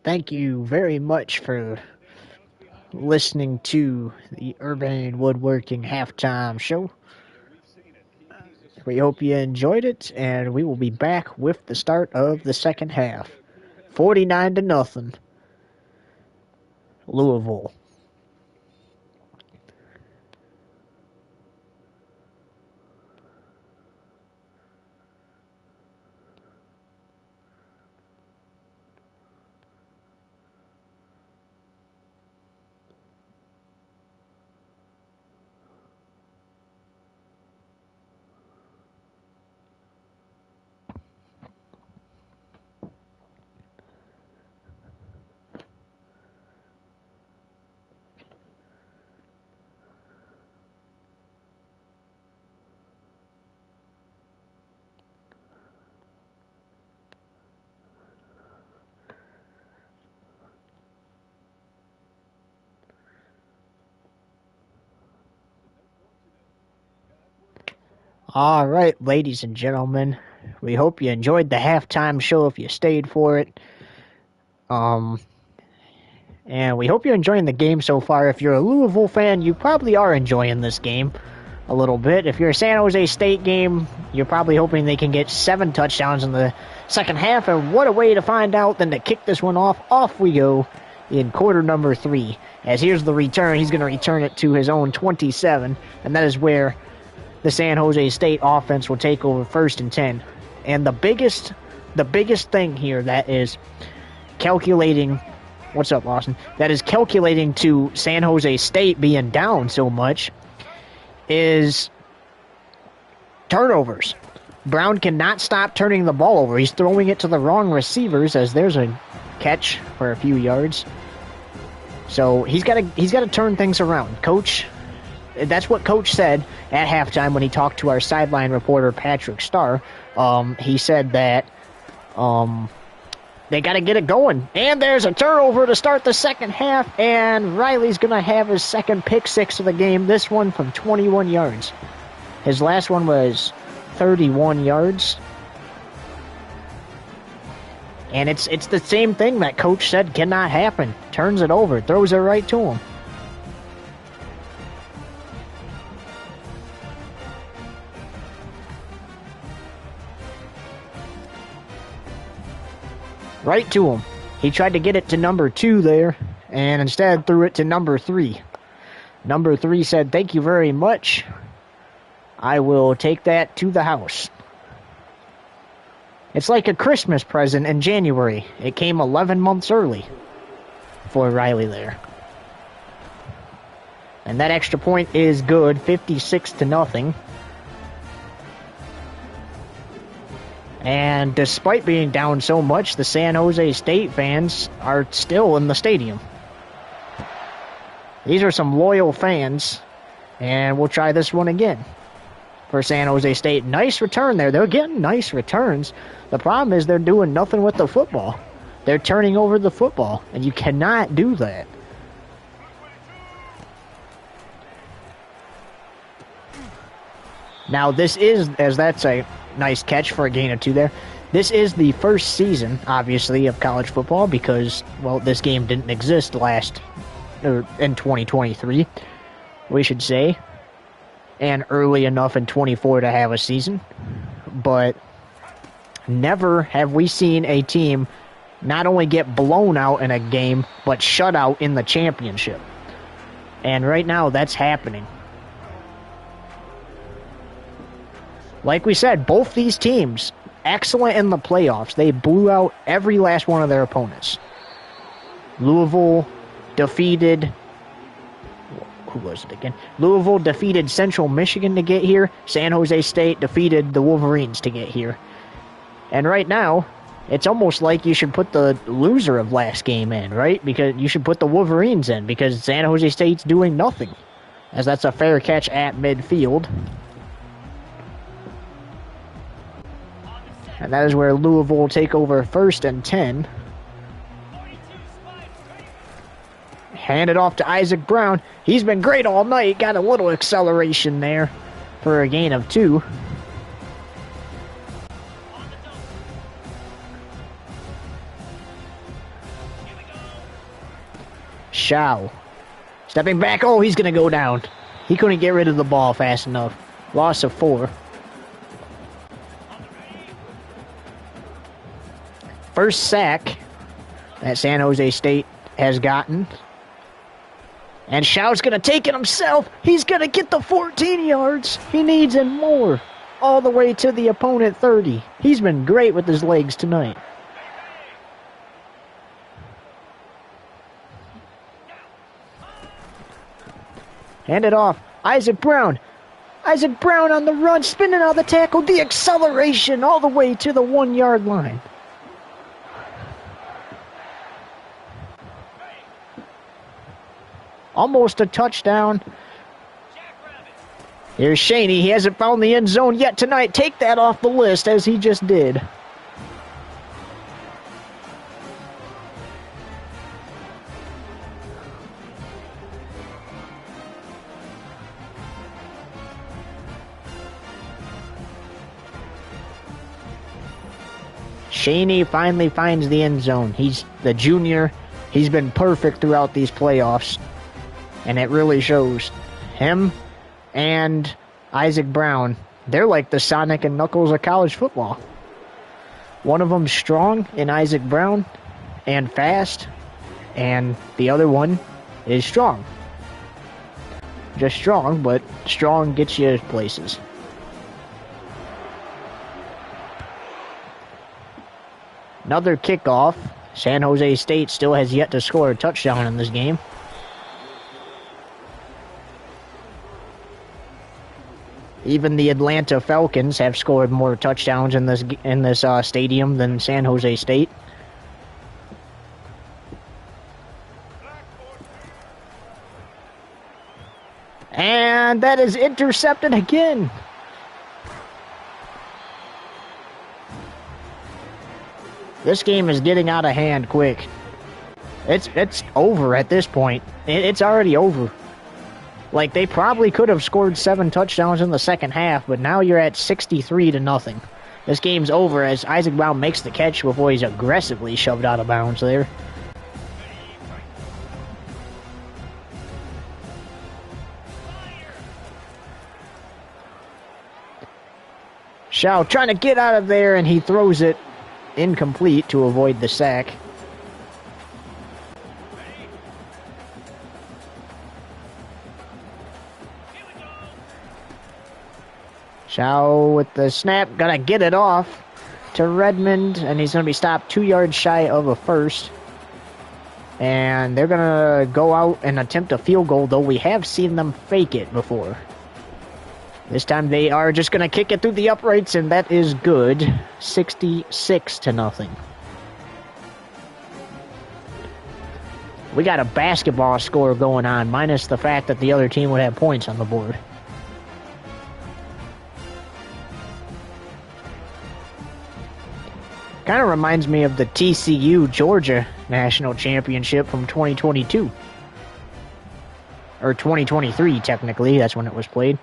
Thank you very much for listening to the Urban Woodworking Halftime Show. We hope you enjoyed it, and we will be back with the start of the second half. 49-0, Louisville. All right, ladies and gentlemen, we hope you enjoyed the halftime show if you stayed for it. And we hope you're enjoying the game so far. If you're a Louisville fan, you probably are enjoying this game a little bit. If you're a San Jose State game, you're probably hoping they can get 7 touchdowns in the second half. And what a way to find out than to kick this one off. Off we go in quarter number 3. As here's the return. He's going to return it to his own 27. And that is where the San Jose State offense will take over 1st and 10. And the biggest thing here that is calculating... What's up, Lawson? That is calculating to San Jose State being down so much is turnovers. Brown cannot stop turning the ball over. He's throwing it to the wrong receivers as there's a catch for a few yards. So he's got to turn things around. Coach, that's what Coach said at halftime when he talked to our sideline reporter, Patrick Starr. He said that they got to get it going. And there's a turnover to start the second half, and Riley's going to have his second pick six of the game, this one from 21 yards. His last one was 31 yards. And it's the same thing that Coach said cannot happen. Turns it over, throws it right to him. Right to him. He tried to get it to number 2 there, and instead threw it to number 3. Number 3 said, "Thank you very much. I will take that to the house." It's like a Christmas present in January. It came 11 months early for Riley there. And that extra point is good, 56-0. And despite being down so much, the San Jose State fans are still in the stadium. These are some loyal fans, and we'll try this one again for San Jose State. Nice return there. They're getting nice returns. The problem is they're doing nothing with the football. They're turning over the football, and you cannot do that. Now, this is, as that's a nice catch for a gain of 2 there. This is the first season, obviously, of college football because, well, this game didn't exist in 2023, we should say, and early enough in 24 to have a season. But never have we seen a team not only get blown out in a game, but shut out in the championship. And right now, that's happening. Like we said, both these teams, excellent in the playoffs. They blew out every last one of their opponents. Louisville defeated... Who was it again? Louisville defeated Central Michigan to get here. San Jose State defeated the Wolverines to get here. And right now, it's almost like you should put the loser of last game in, right? Because you should put the Wolverines in, because San Jose State's doing nothing. As that's a fair catch at midfield. And that is where Louisville will take over 1st and 10. Hand it off to Isaac Brown. He's been great all night. Got a little acceleration there for a gain of 2. Shao. Stepping back. Oh, he's going to go down. He couldn't get rid of the ball fast enough. Loss of 4. First sack that San Jose State has gotten. And Shao's going to take it himself. He's going to get the 14 yards. He needs and more. All the way to the opponent 30. He's been great with his legs tonight. Hand it off. Isaac Brown. Isaac Brown on the run, spinning out the tackle. The acceleration all the way to the 1-yard line. Almost a touchdown. Here's Shaney. He hasn't found the end zone yet tonight. Take that off the list, as he just did. Shaney finally finds the end zone. He's the junior. He's been perfect throughout these playoffs. And it really shows. Him and Isaac Brown, they're like the Sonic and Knuckles of college football. One of them's strong in Isaac Brown and fast, and the other one is strong. Just strong, but strong gets you places. Another kickoff. San Jose State still has yet to score a touchdown in this game. Even the Atlanta Falcons have scored more touchdowns in this stadium than San Jose State. And that is intercepted again. This game is getting out of hand quick. It's over at this point. It's already over. Like, they probably could have scored 7 touchdowns in the second half, but now you're at 63-0. This game's over as Isaac Brown makes the catch before he's aggressively shoved out of bounds there. Shao trying to get out of there, and he throws it incomplete to avoid the sack. Shao with the snap, gonna get it off to Redmond, and he's gonna be stopped 2 yards shy of a first. And they're gonna go out and attempt a field goal, though we have seen them fake it before. This time they are just going to kick it through the uprights, and that is good. 66-0. We got a basketball score going on, minus the fact that the other team would have points on the board. Kind of reminds me of the TCU Georgia National Championship from 2022. Or 2023, technically. That's when it was played.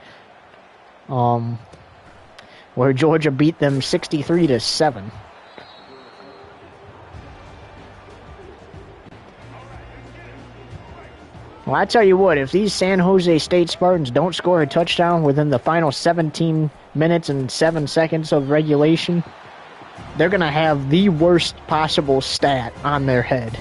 Where Georgia beat them 63-7. Well, I tell you what, if these San Jose State Spartans don't score a touchdown within the final 17 minutes and 7 seconds of regulation, they're going to have the worst possible stat on their head.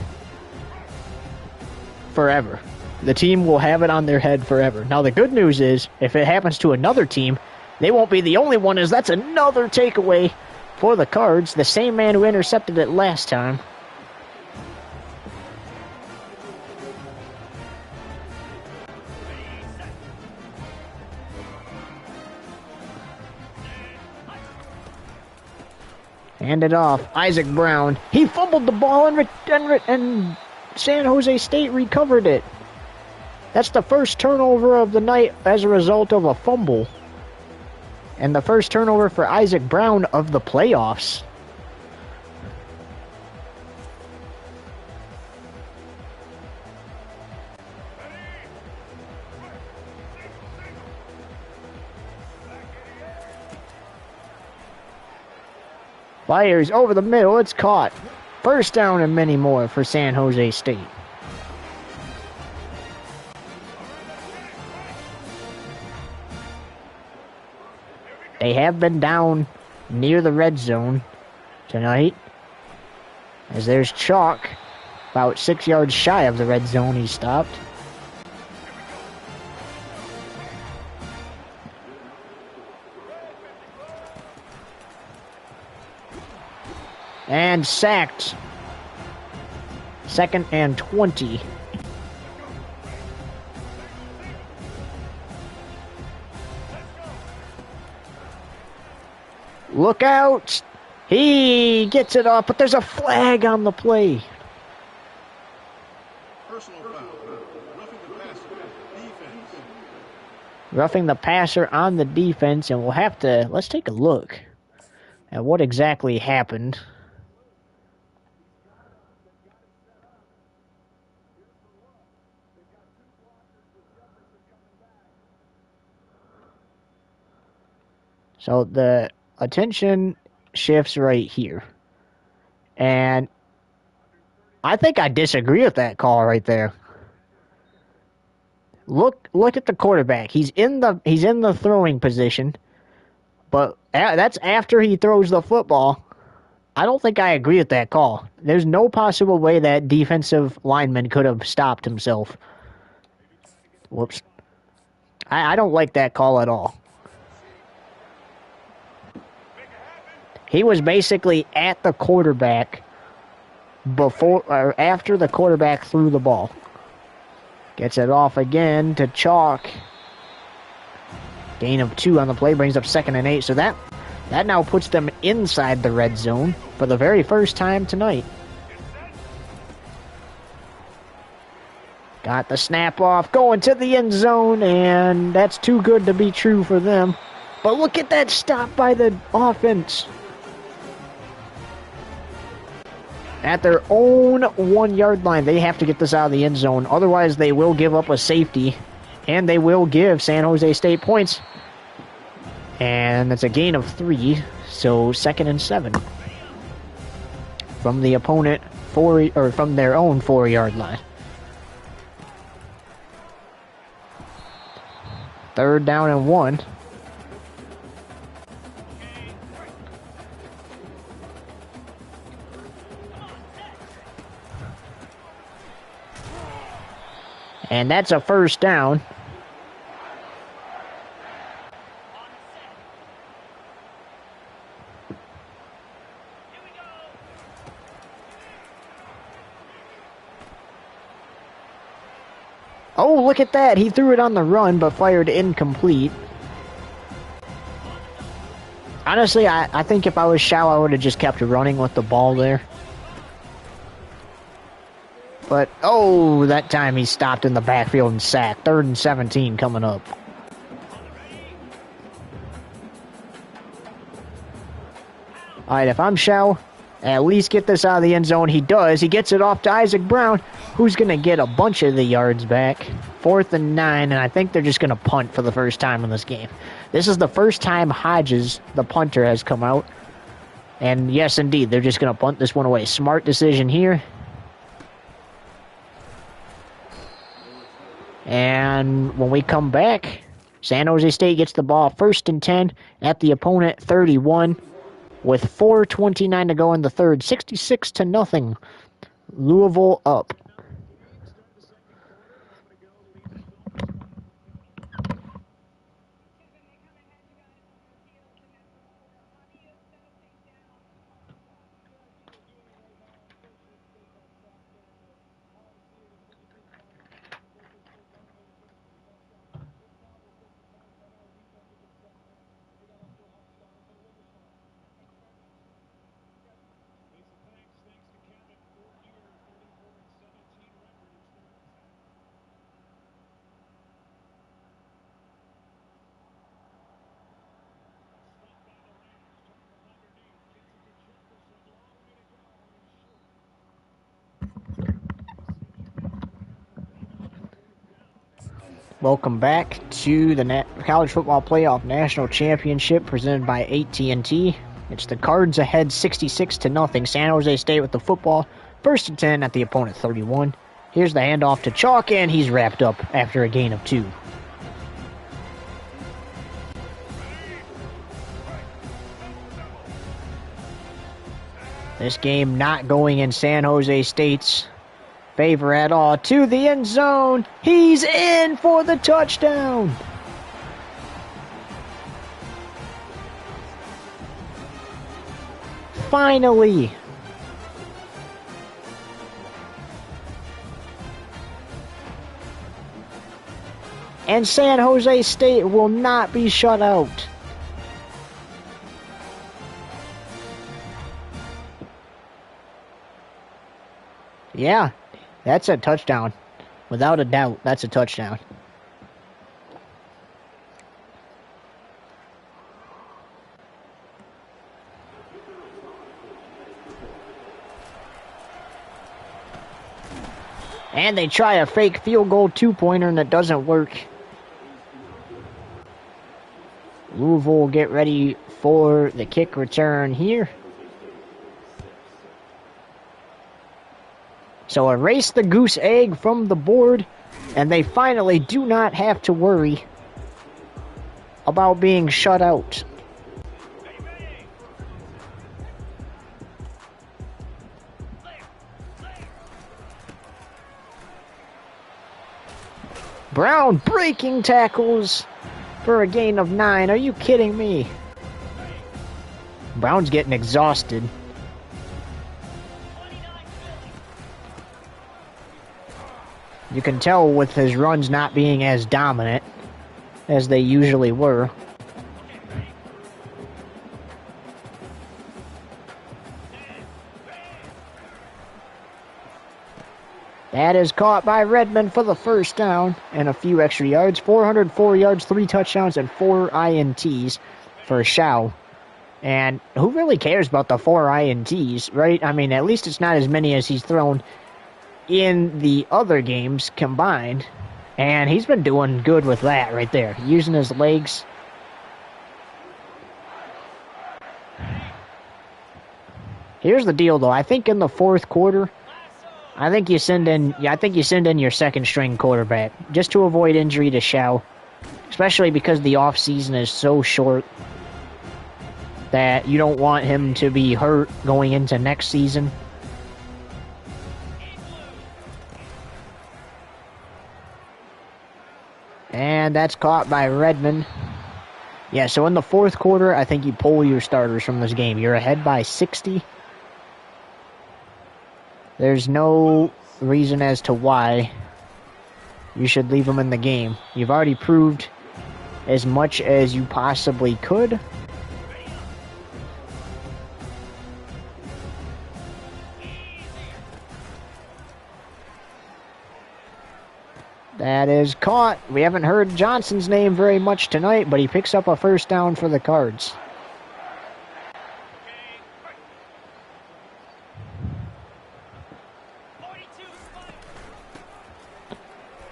Forever. The team will have it on their head forever. Now, the good news is, if it happens to another team, they won't be the only one, as that's another takeaway for the Cards. The same man who intercepted it last time. Hand it off. Isaac Brown. He fumbled the ball and San Jose State recovered it. That's the first turnover of the night as a result of a fumble. And the first turnover for Isaac Brown of the playoffs. Fires over the middle, it's caught. First down and many more for San Jose State. They have been down near the red zone tonight. As there's Chalk, about 6 yards shy of the red zone, he stopped. And sacked. 2nd and 20. Look out! He gets it off, but there's a flag on the play. Personal foul. Roughing the passer. Defense. Roughing the passer on the defense, and we'll have to, let's take a look at what exactly happened. So the attention shifts right here. And I think I disagree with that call right there. Look at the quarterback. He's in the throwing position. But that's after he throws the football. I don't think I agree with that call. There's no possible way that defensive lineman could have stopped himself. Whoops. I don't like that call at all. He was basically at the quarterback before or after the quarterback threw the ball. Gets it off again to Chalk. Gain of 2 on the play brings up 2nd and 8. So that now puts them inside the red zone for the very first time tonight. Got the snap off, going to the end zone, and that's too good to be true for them. But look at that stop by the offense. At their own 1-yard line, they have to get this out of the end zone. Otherwise, they will give up a safety, and they will give San Jose State points. And it's a gain of 3, so 2nd and 7 from the opponent from their own 4-yard line. 3rd down and 1. And that's a first down. Oh, look at that. He threw it on the run, but fired incomplete. Honestly, I think if I was Shao, I would have just kept running with the ball there. But, oh, that time he stopped in the backfield and sacked. 3rd and 17 coming up. All right, if I'm Shao, at least get this out of the end zone. He does. He gets it off to Isaac Brown, who's going to get a bunch of the yards back. 4th and 9, and I think they're just going to punt for the first time in this game. This is the first time Hodges, the punter, has come out. And yes, indeed, they're just going to punt this one away. Smart decision here. And when we come back, San Jose State gets the ball 1st and 10 at the opponent 31 with 4:29 to go in the third. 66-0. Louisville up. Welcome back to the College Football Playoff National Championship presented by AT&T. It's the Cards ahead 66-0. San Jose State with the football. 1st and 10 at the opponent 31. Here's the handoff to Chalk, and he's wrapped up after a gain of 2. This game not going in San Jose State's favor at all. To the end zone. He's in for the touchdown. Finally. And San Jose State will not be shut out. Yeah. That's a touchdown. Without a doubt, that's a touchdown. And they try a fake field goal 2-pointer and it doesn't work. Louisville will get ready for the kick return here. So erase the goose egg from the board, and they finally do not have to worry about being shut out. Brown breaking tackles for a gain of 9. Are you kidding me? Brown's getting exhausted. You can tell with his runs not being as dominant as they usually were. That is caught by Redmond for the first down and a few extra yards. 404 yards, 3 touchdowns, and 4 INTs for Shao. And who really cares about the 4 INTs, right? I mean, at least it's not as many as he's thrown in the other games combined, and he's been doing good with that right there, using his legs. Here's the deal, though. I think in the fourth quarter, I think you send in your second string quarterback just to avoid injury to Shao, especially because the off season is so short that you don't want him to be hurt going into next season. And that's caught by Redmond. Yeah, so in the fourth quarter, I think you pull your starters from this game. You're ahead by 60. There's no reason as to why you should leave them in the game. You've already proved as much as you possibly could. That is caught. We haven't heard Johnson's name very much tonight, but he picks up a first down for the Cards.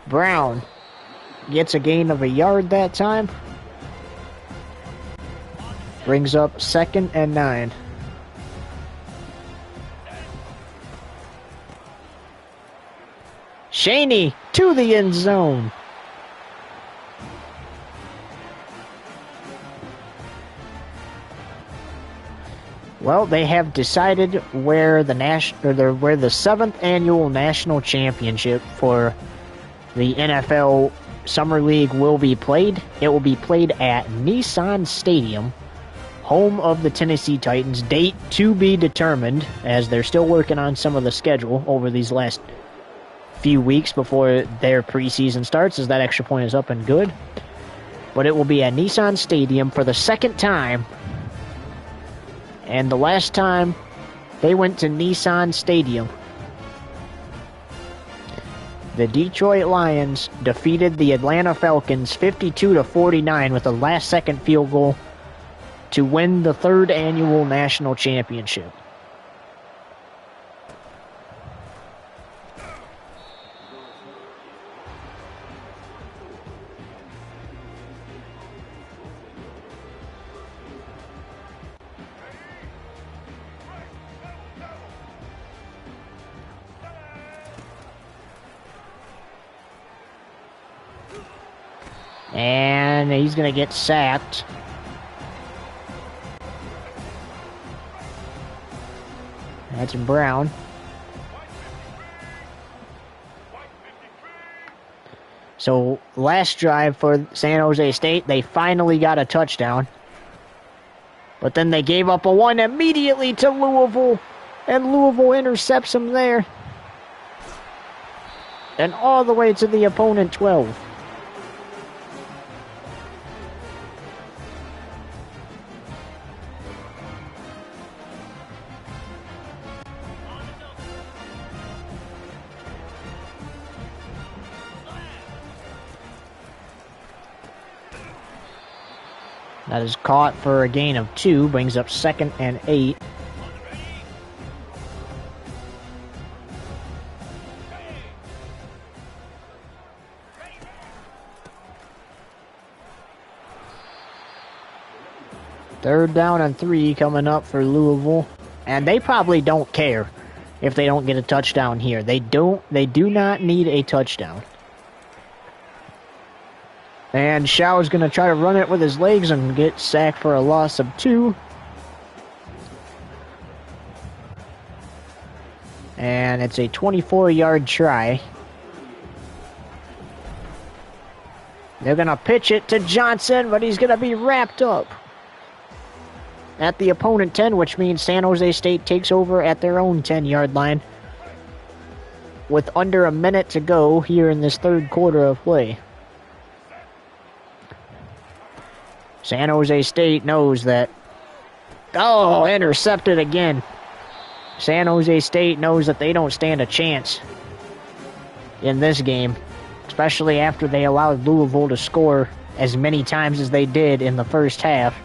Brown gets a gain of a yard that time. Brings up 2nd and 9. Shaney to the end zone. Well, they have decided where the 7th annual national championship for the NFL Summer League will be played. It will be played at Nissan Stadium, home of the Tennessee Titans. Date to be determined, as they're still working on some of the schedule over these last few weeks before their preseason starts, as that extra point is up and good. But it will be at Nissan Stadium for the 2nd time. And the last time they went to Nissan Stadium, the Detroit Lions defeated the Atlanta Falcons 52-49 with a last-second field goal to win the 3rd annual national championship. And he's going to get sacked. That's Brown. So, last drive for San Jose State, they finally got a touchdown. But then they gave up a one immediately to Louisville. And Louisville intercepts them there. And all the way to the opponent 12. That is caught for a gain of 2, brings up 2nd and 8. Third down and 3 coming up for Louisville. And they probably don't care if they don't get a touchdown here. They do not need a touchdown. And Shao's going to try to run it with his legs and get sacked for a loss of 2. And it's a 24-yard try. They're going to pitch it to Johnson, but he's going to be wrapped up at the opponent 10, which means San Jose State takes over at their own 10-yard line with under a minute to go here in this 3rd quarter of play. San Jose State knows that. Oh, intercepted again. San Jose State knows that they don't stand a chance in this game, especially after they allowed Louisville to score as many times as they did in the first half.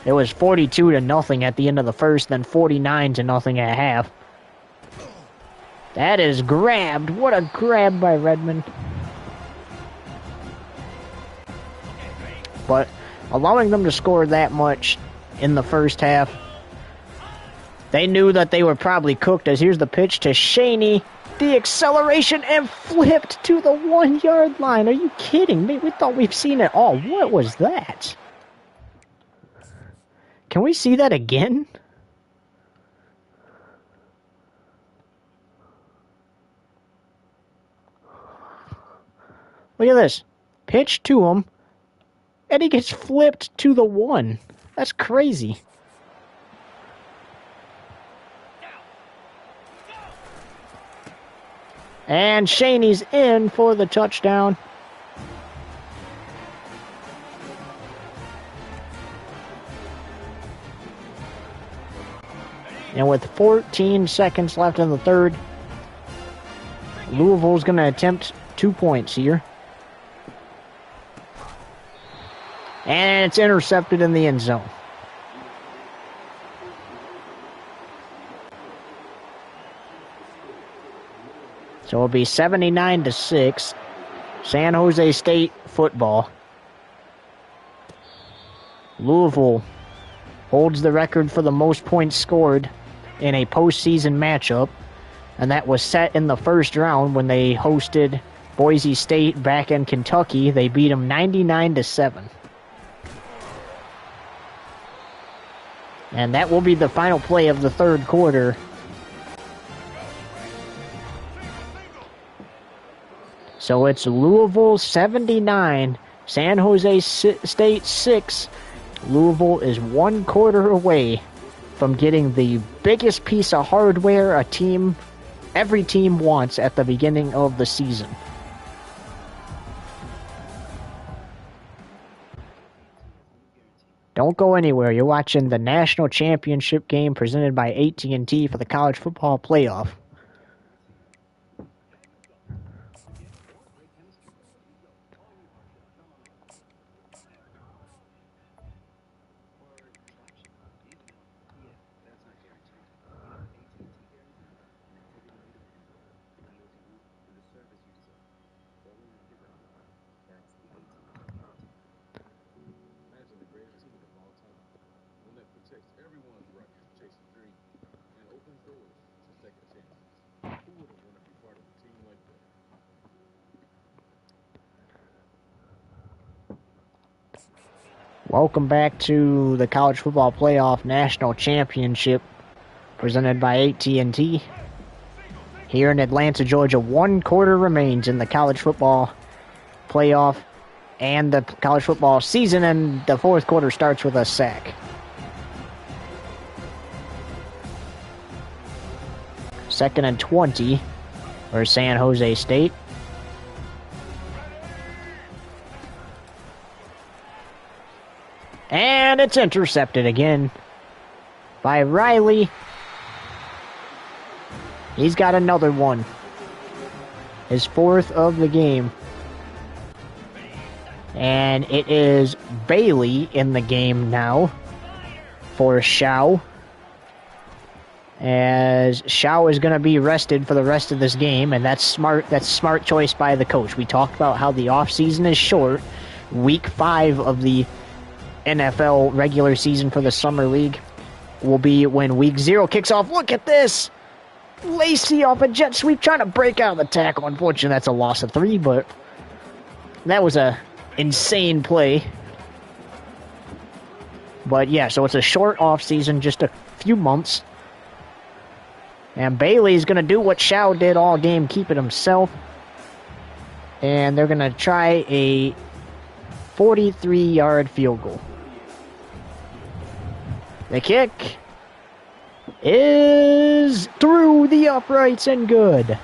It was 42-0 at the end of the first, then 49-0 at half. That is grabbed. What a grab by Redmond. But allowing them to score that much in the first half, they knew that they were probably cooked, as here's the pitch to Shaney. The acceleration and flipped to the 1-yard line. Are you kidding me? We thought we've seen it all. What was that? Can we see that again? Look at this. Pitch to him. And he gets flipped to the 1. That's crazy. And Shaney's in for the touchdown. And with 14 seconds left in the 3rd, Louisville's going to attempt 2 points here. And it's intercepted in the end zone. So it'll be 79-6. San Jose State football. Louisville holds the record for the most points scored in a postseason matchup, and that was set in the first round when they hosted Boise State back in Kentucky. They beat them 99-7. And that will be the final play of the third quarter. So it's Louisville 79, San Jose State 6. Louisville is 1 quarter away from getting the biggest piece of hardware every team wants at the beginning of the season. Don't go anywhere. You're watching the national championship game presented by AT&T for the college football playoff. Welcome back to the College Football Playoff National Championship presented by AT&T. Here in Atlanta, Georgia, 1 quarter remains in the college football playoff and the college football season, and the fourth quarter starts with a sack. Second and 20 for San Jose State. And it's intercepted again by Riley. He's got another one. His 4th of the game. And it is Bailey in the game now for Shao. As Shao is going to be rested for the rest of this game, and that's smart. That's smart choice by the coach. We talked about how the offseason is short. Week 5 of the NFL regular season for the Summer League will be when Week 0 kicks off. Look at this! Lacey off a jet sweep trying to break out of the tackle. Unfortunately, that's a loss of 3, but that was a insane play. But yeah, so it's a short off season, just a few months. And Bailey's going to do what Shao did all game, keep it himself. And they're going to try a 43-yard field goal. The kick is through the uprights and good.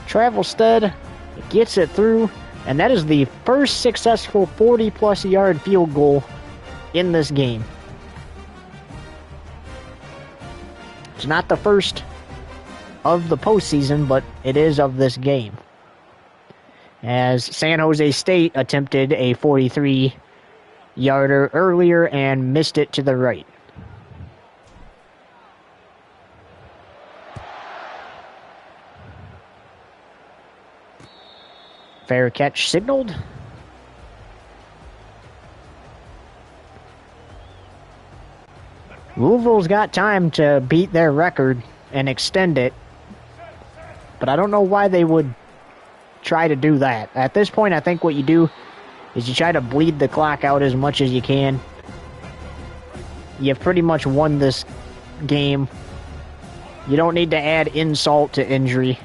Travelstead gets it through, and that is the first successful 40-plus yard field goal in this game. It's not the first of the postseason, but it is of this game. As San Jose State attempted a 43-yarder earlier and missed it to the right. Fair catch signaled. Louisville's got time to beat their record and extend it, but I don't know why they would try to do that. At this point, I think what you do is you try to bleed the clock out as much as you can. You've pretty much won this game. You don't need to add insult to injury.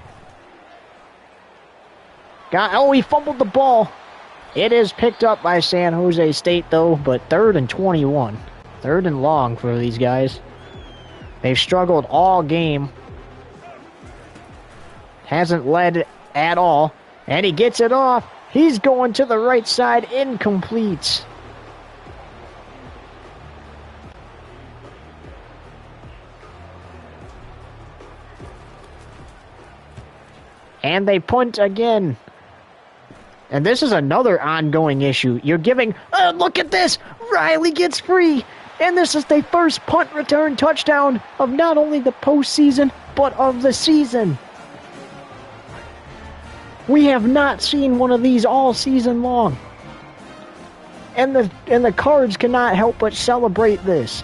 He fumbled the ball. It is picked up by San Jose State, though, but 3rd and 21. 3rd and long for these guys. They've struggled all game. Hasn't led at all. And he gets it off. He's going to the right side. Incomplete. And they punt again. And this is another ongoing issue. You're giving... look at this! Riley gets free! And this is the first punt return touchdown of not only the postseason, but of the season. We have not seen one of these all season long. And the Cards cannot help but celebrate this.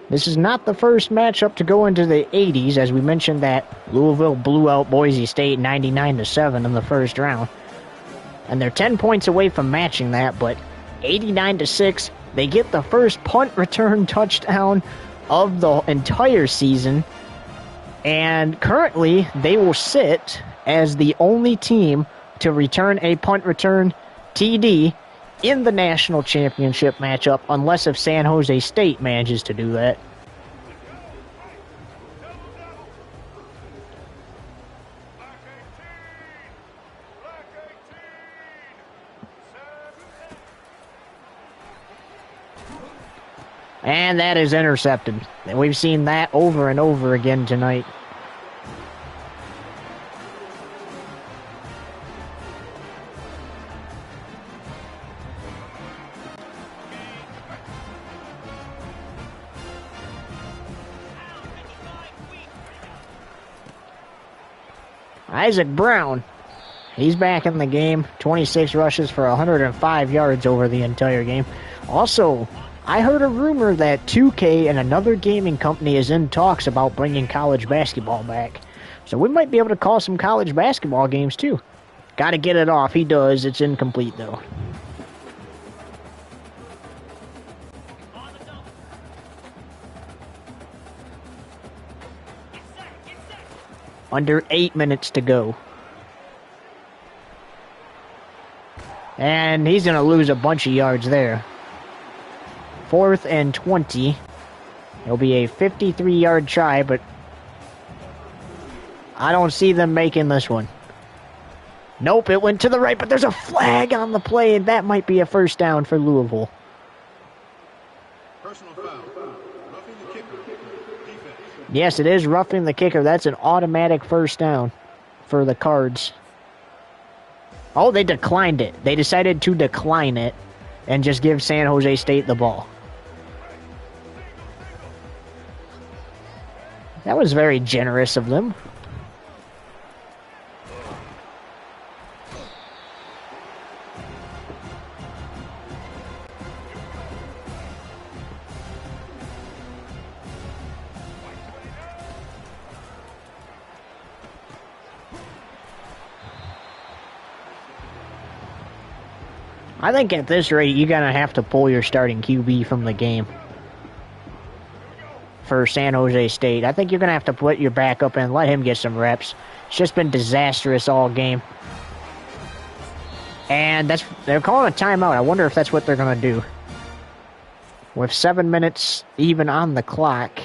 This is not the first matchup to go into the 80s, as we mentioned that Louisville blew out Boise State 99-7 in the first round. And they're 10 points away from matching that, but 89-6, they get the first punt return touchdown of the entire season. And currently, they will sit as the only team to return a punt return TD in the national championship matchup, unless if San Jose State manages to do that. And that is intercepted. And we've seen that over and over again tonight. Isaac Brown, he's back in the game. 26 rushes for 105 yards over the entire game. Also, I heard a rumor that 2K and another gaming company is in talks about bringing college basketball back. So we might be able to call some college basketball games too. Gotta get it off. He does. It's incomplete though. Under 8 minutes to go. And he's going to lose a bunch of yards there. 4th and 20. It'll be a 53-yard try, but I don't see them making this one. Nope, it went to the right, but there's a flag on the play, and that might be a first down for Louisville. Personal foul. Roughing the kicker. Defense. Yes, it is roughing the kicker. That's an automatic first down for the Cards. Oh, they declined it. They decided to decline it and just give San Jose State the ball. That was very generous of them. I think at this rate, you're going to have to pull your starting QB from the game for San Jose State. I think you're going to have to put your backup in and let him get some reps. It's just been disastrous all game. And they're calling a timeout. I wonder if that's what they're going to do. With 7 minutes even on the clock.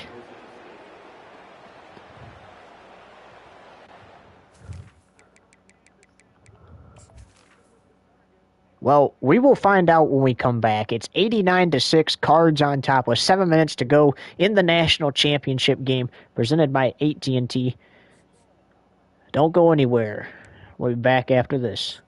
Well, we will find out when we come back. It's 89-6, Cards on top with 7 minutes to go in the national championship game presented by AT&T. Don't go anywhere. We'll be back after this.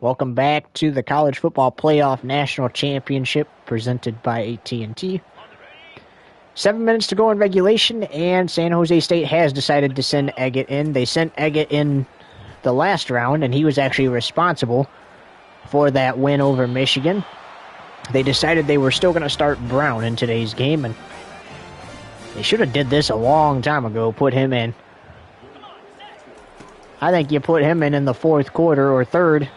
Welcome back to the College Football Playoff National Championship presented by AT&T. 7 minutes to go in regulation, and San Jose State has decided to send Eggett in. They sent Eggett in the last round, and he was actually responsible for that win over Michigan. They decided they were still going to start Brown in today's game, and they should have did this a long time ago, put him in. I think you put him in the fourth quarter or third,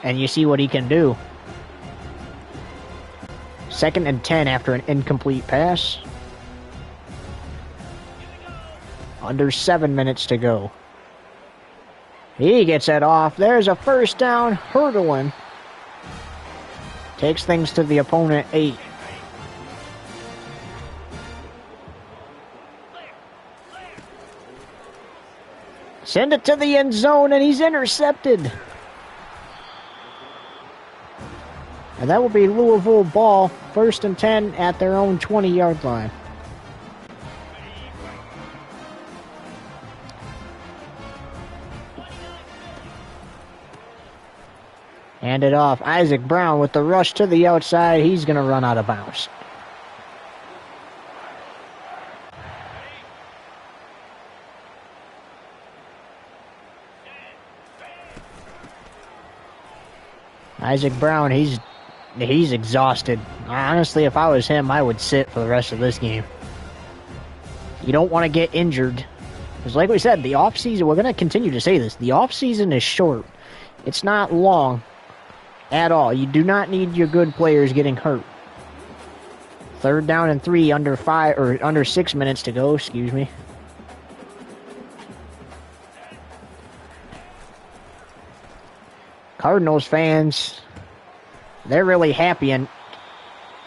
and you see what he can do. 2nd and 10 after an incomplete pass. Under 7 minutes to go. He gets it off. There's a first down, hurdling. Takes things to the opponent 8. Send it to the end zone, and he's intercepted. And that will be Louisville ball, 1st and 10 at their own 20-yard line. Hand it off. Isaac Brown with the rush to the outside. He's going to run out of bounds. Isaac Brown, he's exhausted. Honestly, if I was him, I would sit for the rest of this game. You don't want to get injured. Because like we said, the offseason, we're going to continue to say this, the offseason is short. It's not long at all. You do not need your good players getting hurt. 3rd down and 3, under 6 minutes to go, excuse me. Cardinals fans, they're really happy, and,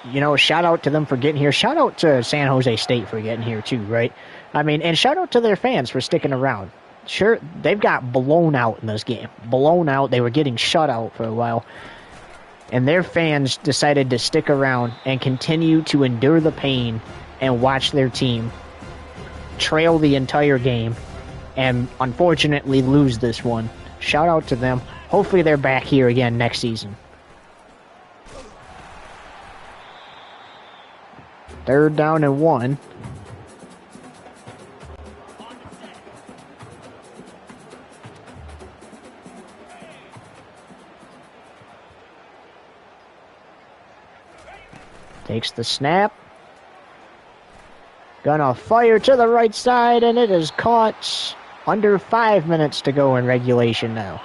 you know, shout out to them for getting here. Shout out to San Jose State for getting here, too, right? I mean, and shout out to their fans for sticking around. Sure, they've got blown out in this game. Blown out. They were getting shut out for a while. And their fans decided to stick around and continue to endure the pain and watch their team trail the entire game and, unfortunately, lose this one. Shout out to them. Hopefully they're back here again next season. 3rd down and 1. Takes the snap. Gonna fire to the right side, and it is caught. Under 5 minutes to go in regulation now.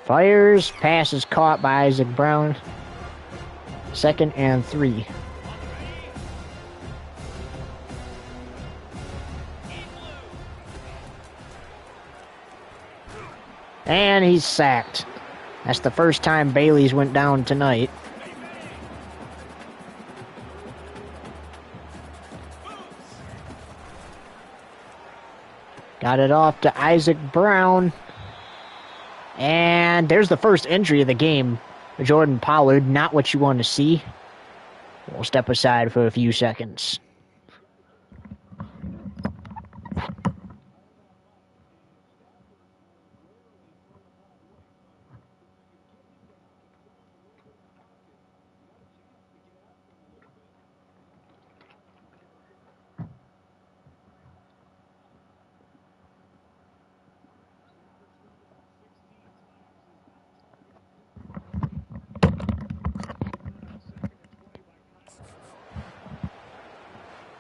Fires, pass is caught by Isaac Brown. 2nd and 3. And he's sacked. That's the first time Bailey's went down tonight. Got it off to Isaac Brown. And there's the first injury of the game. Jordan Pollard, not what you want to see. We'll step aside for a few seconds.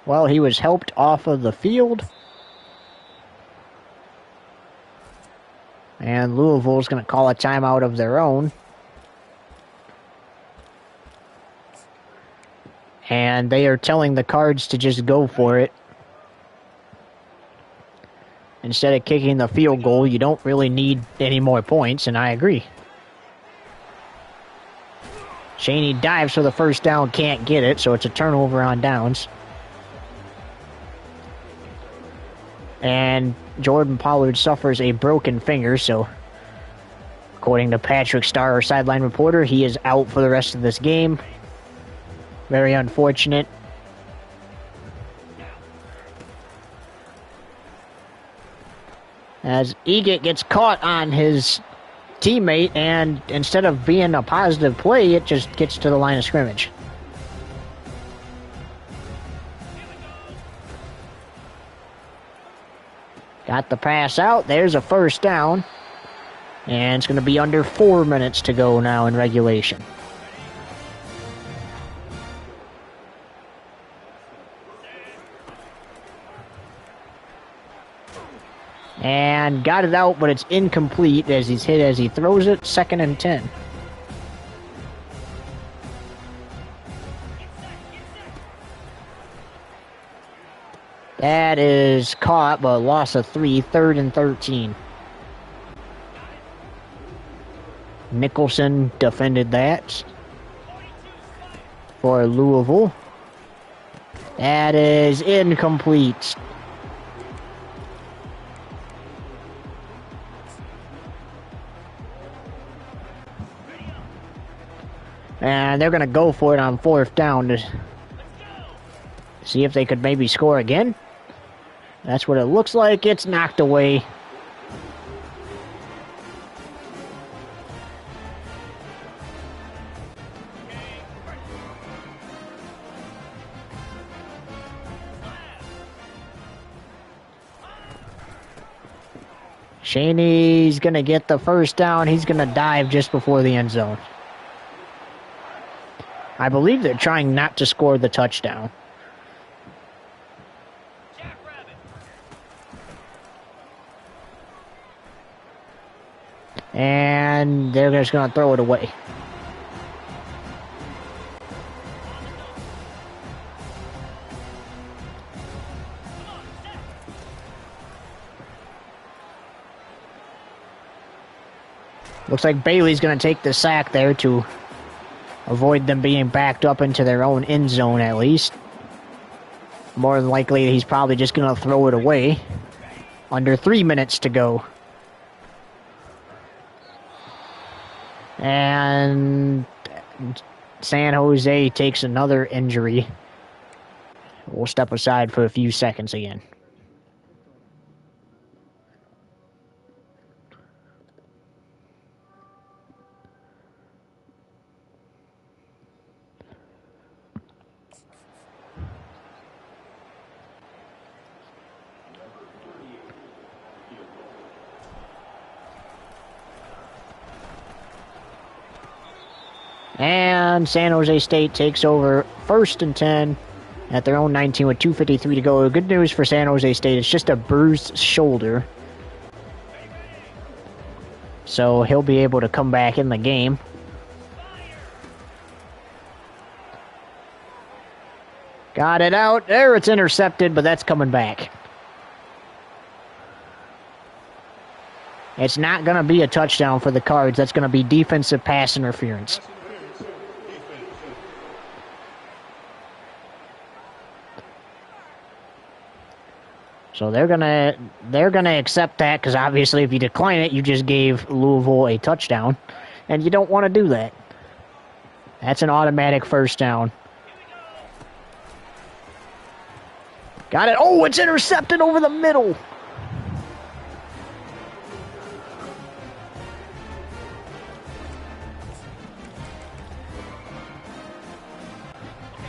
Well, he was helped off of the field. And Louisville's going to call a timeout of their own. And they are telling the Cards to just go for it. Instead of kicking the field goal, you don't really need any more points, and I agree. Cheney dives for the first down, can't get it, so it's a turnover on downs. And Jordan Pollard suffers a broken finger, so according to Patrick Starr, our sideline reporter, he is out for the rest of this game. Very unfortunate. As Egett gets caught on his teammate, and instead of being a positive play, it just gets to the line of scrimmage. Got the pass out. There's a first down. And it's going to be under 4 minutes to go now in regulation. And got it out, but it's incomplete as he's hit as he throws it. 2nd and 10. That is caught, but loss of 3. 3rd and 13. Nicholson defended that for Louisville. That is incomplete. And they're going to go for it on 4th down to see if they could maybe score again. That's what it looks like. It's knocked away. Shaney's going to get the 1st down. He's going to dive just before the end zone. I believe they're trying not to score the touchdown. And they're just going to throw it away. Looks like Bailey's going to take the sack there to avoid them being backed up into their own end zone at least. More than likely, he's probably just going to throw it away. Under 3 minutes to go. And San Jose takes another injury. We'll step aside for a few seconds again. And San Jose State takes over 1st and 10 at their own 19 with 2:53 to go. Good news for San Jose State, it's just a bruised shoulder. So he'll be able to come back in the game. Got it out. There, it's intercepted, but that's coming back. It's not going to be a touchdown for the Cards. That's going to be defensive pass interference. So they're gonna accept that, because obviously if you decline it, you just gave Louisville a touchdown, and you don't want to do that. That's an automatic 1st down. Got it. Oh, it's intercepted over the middle.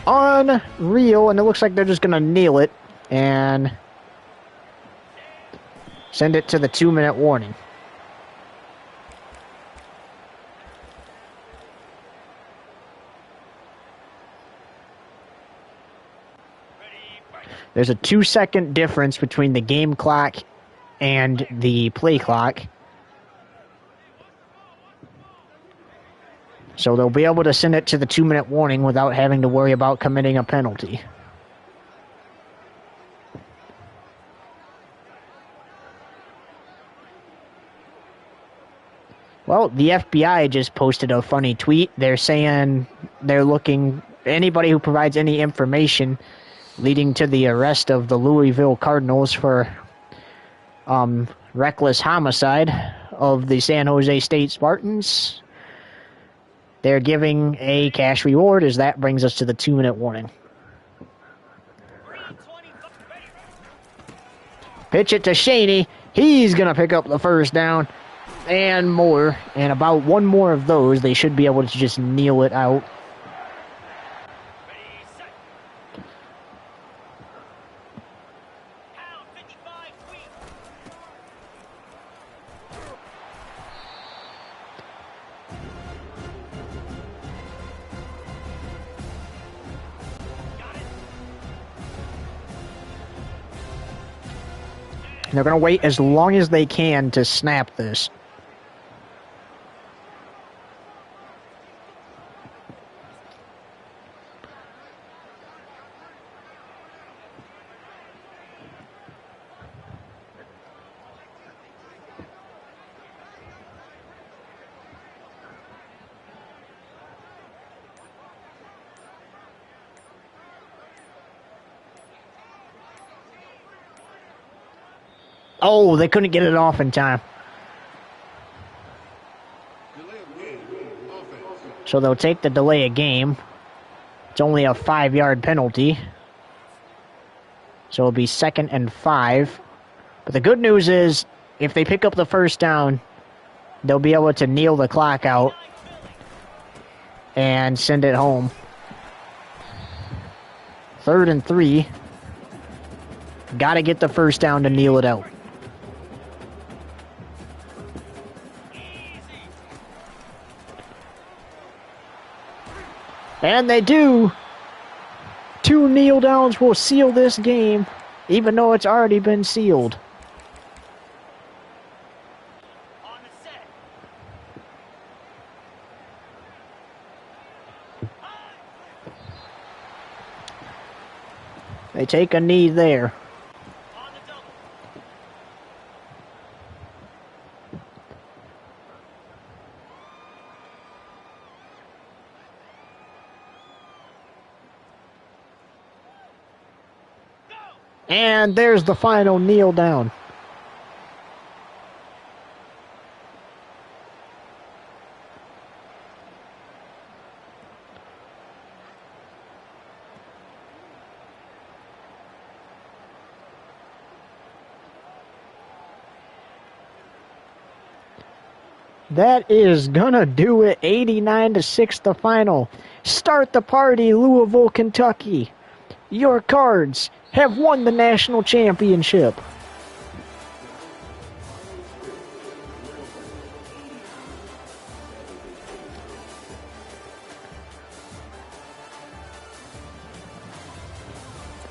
Unreal, and it looks like they're just gonna kneel it and send it to the 2-minute warning. There's a 2-second difference between the game clock and the play clock. So they'll be able to send it to the 2-minute warning without having to worry about committing a penalty. Well, the FBI just posted a funny tweet. They're saying they're looking, anybody who provides any information leading to the arrest of the Louisville Cardinals for reckless homicide of the San Jose State Spartans, they're giving a cash reward, as that brings us to the 2-minute warning. Pitch it to Shaney. He's going to pick up the 1st down. And more, and about one more of those, they should be able to just kneel it out. They're going to wait as long as they can to snap this. Oh, they couldn't get it off in time. So they'll take the delay of game. It's only a 5-yard penalty. So it'll be 2nd and 5. But the good news is, if they pick up the first down, they'll be able to kneel the clock out and send it home. 3rd and 3. Got to get the first down to kneel it out. And they do. 2 kneel downs will seal this game, even though it's already been sealed. They take a knee there. And there's the final kneel down. That is gonna do it. 89-6 the final. Start the party, Louisville, Kentucky. Your Cards have won the national championship.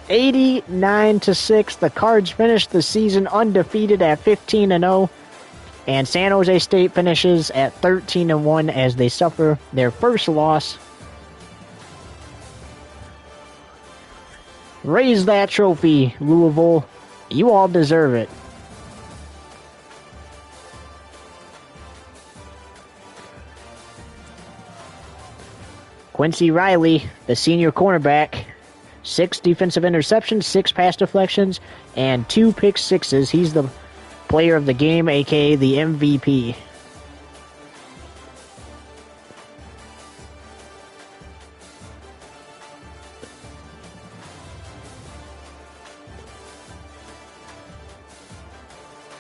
(89-6). The Cards finished the season undefeated at 15-0. And San Jose State finishes at 13-1 as they suffer their first loss. Raise that trophy, Louisville. You all deserve it. Quincy Riley, the senior cornerback, 6 defensive interceptions, 6 pass deflections, and 2 pick sixes. He's the player of the game, aka the MVP.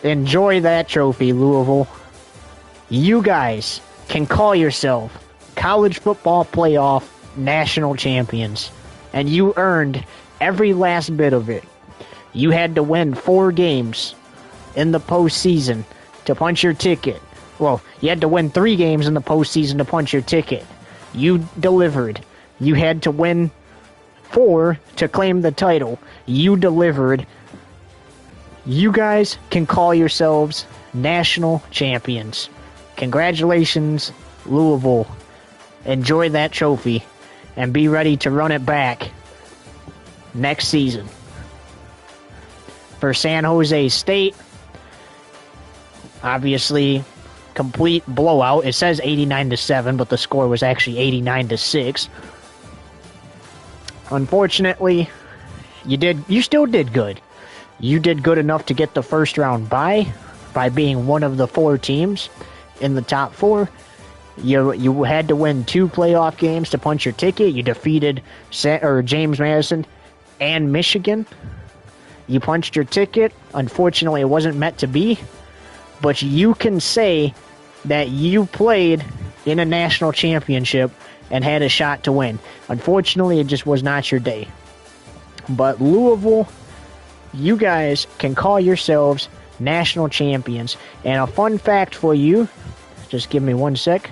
Enjoy that trophy, Louisville. You guys can call yourself college football playoff national champions, and you earned every last bit of it. You had to win 4 games in the postseason to punch your ticket. Well, you had to win 3 games in the postseason to punch your ticket. You delivered. You had to win 4 to claim the title. You delivered. You guys can call yourselves national champions. Congratulations, Louisville. Enjoy that trophy and be ready to run it back next season. For San Jose State, obviously, complete blowout. It says 89-7, but the score was actually 89-6. Unfortunately, you still did good. You did good enough to get the first round bye by being one of the 4 teams in the top 4. You had to win 2 playoff games to punch your ticket. You defeated James Madison and Michigan. You punched your ticket. Unfortunately, it wasn't meant to be. But you can say that you played in a national championship and had a shot to win. Unfortunately, it just was not your day. But Louisville, you guys can call yourselves national champions. And a fun fact for you, just give me one sec.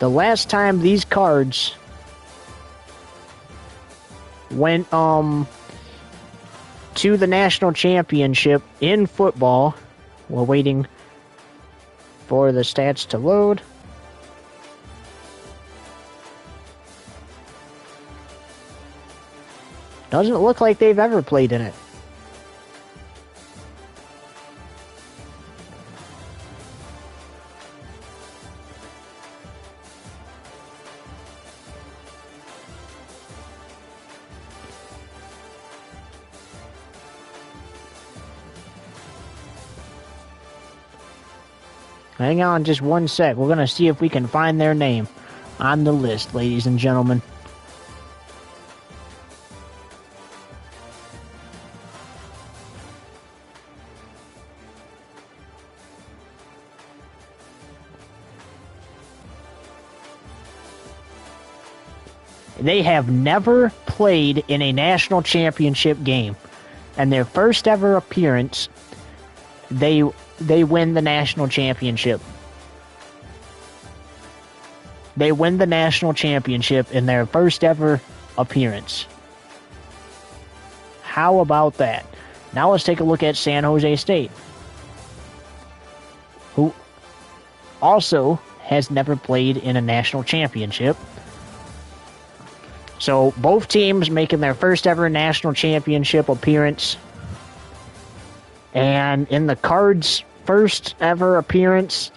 The last time these Cards went to the national championship in football, we're waiting for the stats to load. Doesn't look like they've ever played in it. Hang on just one sec. We're going to see if we can find their name on the list, ladies and gentlemen. They have never played in a national championship game. And their first ever appearance, they win the national championship. They win the national championship in their first ever appearance. How about that? Now let's take a look at San Jose State, who also has never played in a national championship. So both teams making their first ever national championship appearance. And in the Cards' first ever appearance,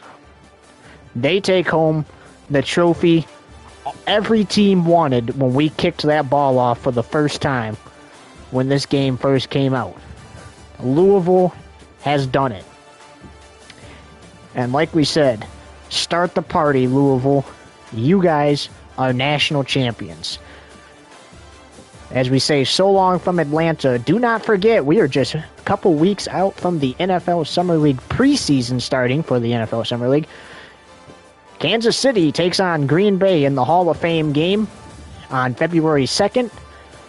they take home the trophy every team wanted when we kicked that ball off for the first time when this game first came out. Louisville has done it. And like we said, start the party, Louisville. You guys are national champions. As we say so long from Atlanta, do not forget we are just a couple weeks out from the NFL Summer League preseason starting for the NFL Summer League. Kansas City takes on Green Bay in the Hall of Fame game on February 2nd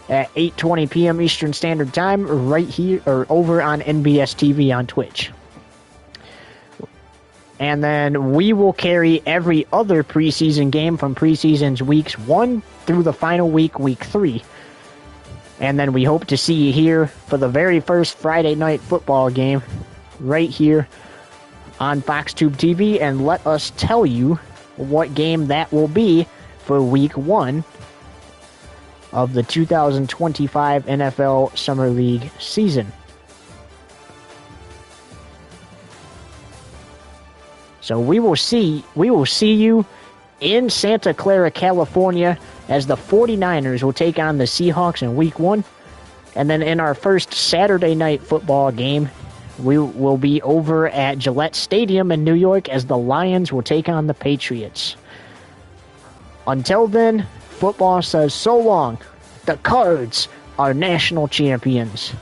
at 8:20 p.m. Eastern Standard Time, right here or over on NBS TV on Twitch. And then we will carry every other preseason game from preseason's weeks 1 through the final week, week 3. And then we hope to see you here for the very first Friday night football game right here on FoxTube TV. And let us tell you what game that will be for week 1 of the 2025 NFL Summer League season. So we will see you in Santa Clara, California, as the 49ers will take on the Seahawks in week 1. And then in our first Saturday night football game, we will be over at Gillette Stadium in New York as the Lions will take on the Patriots. Until then, football says so long. The Cards are national champions.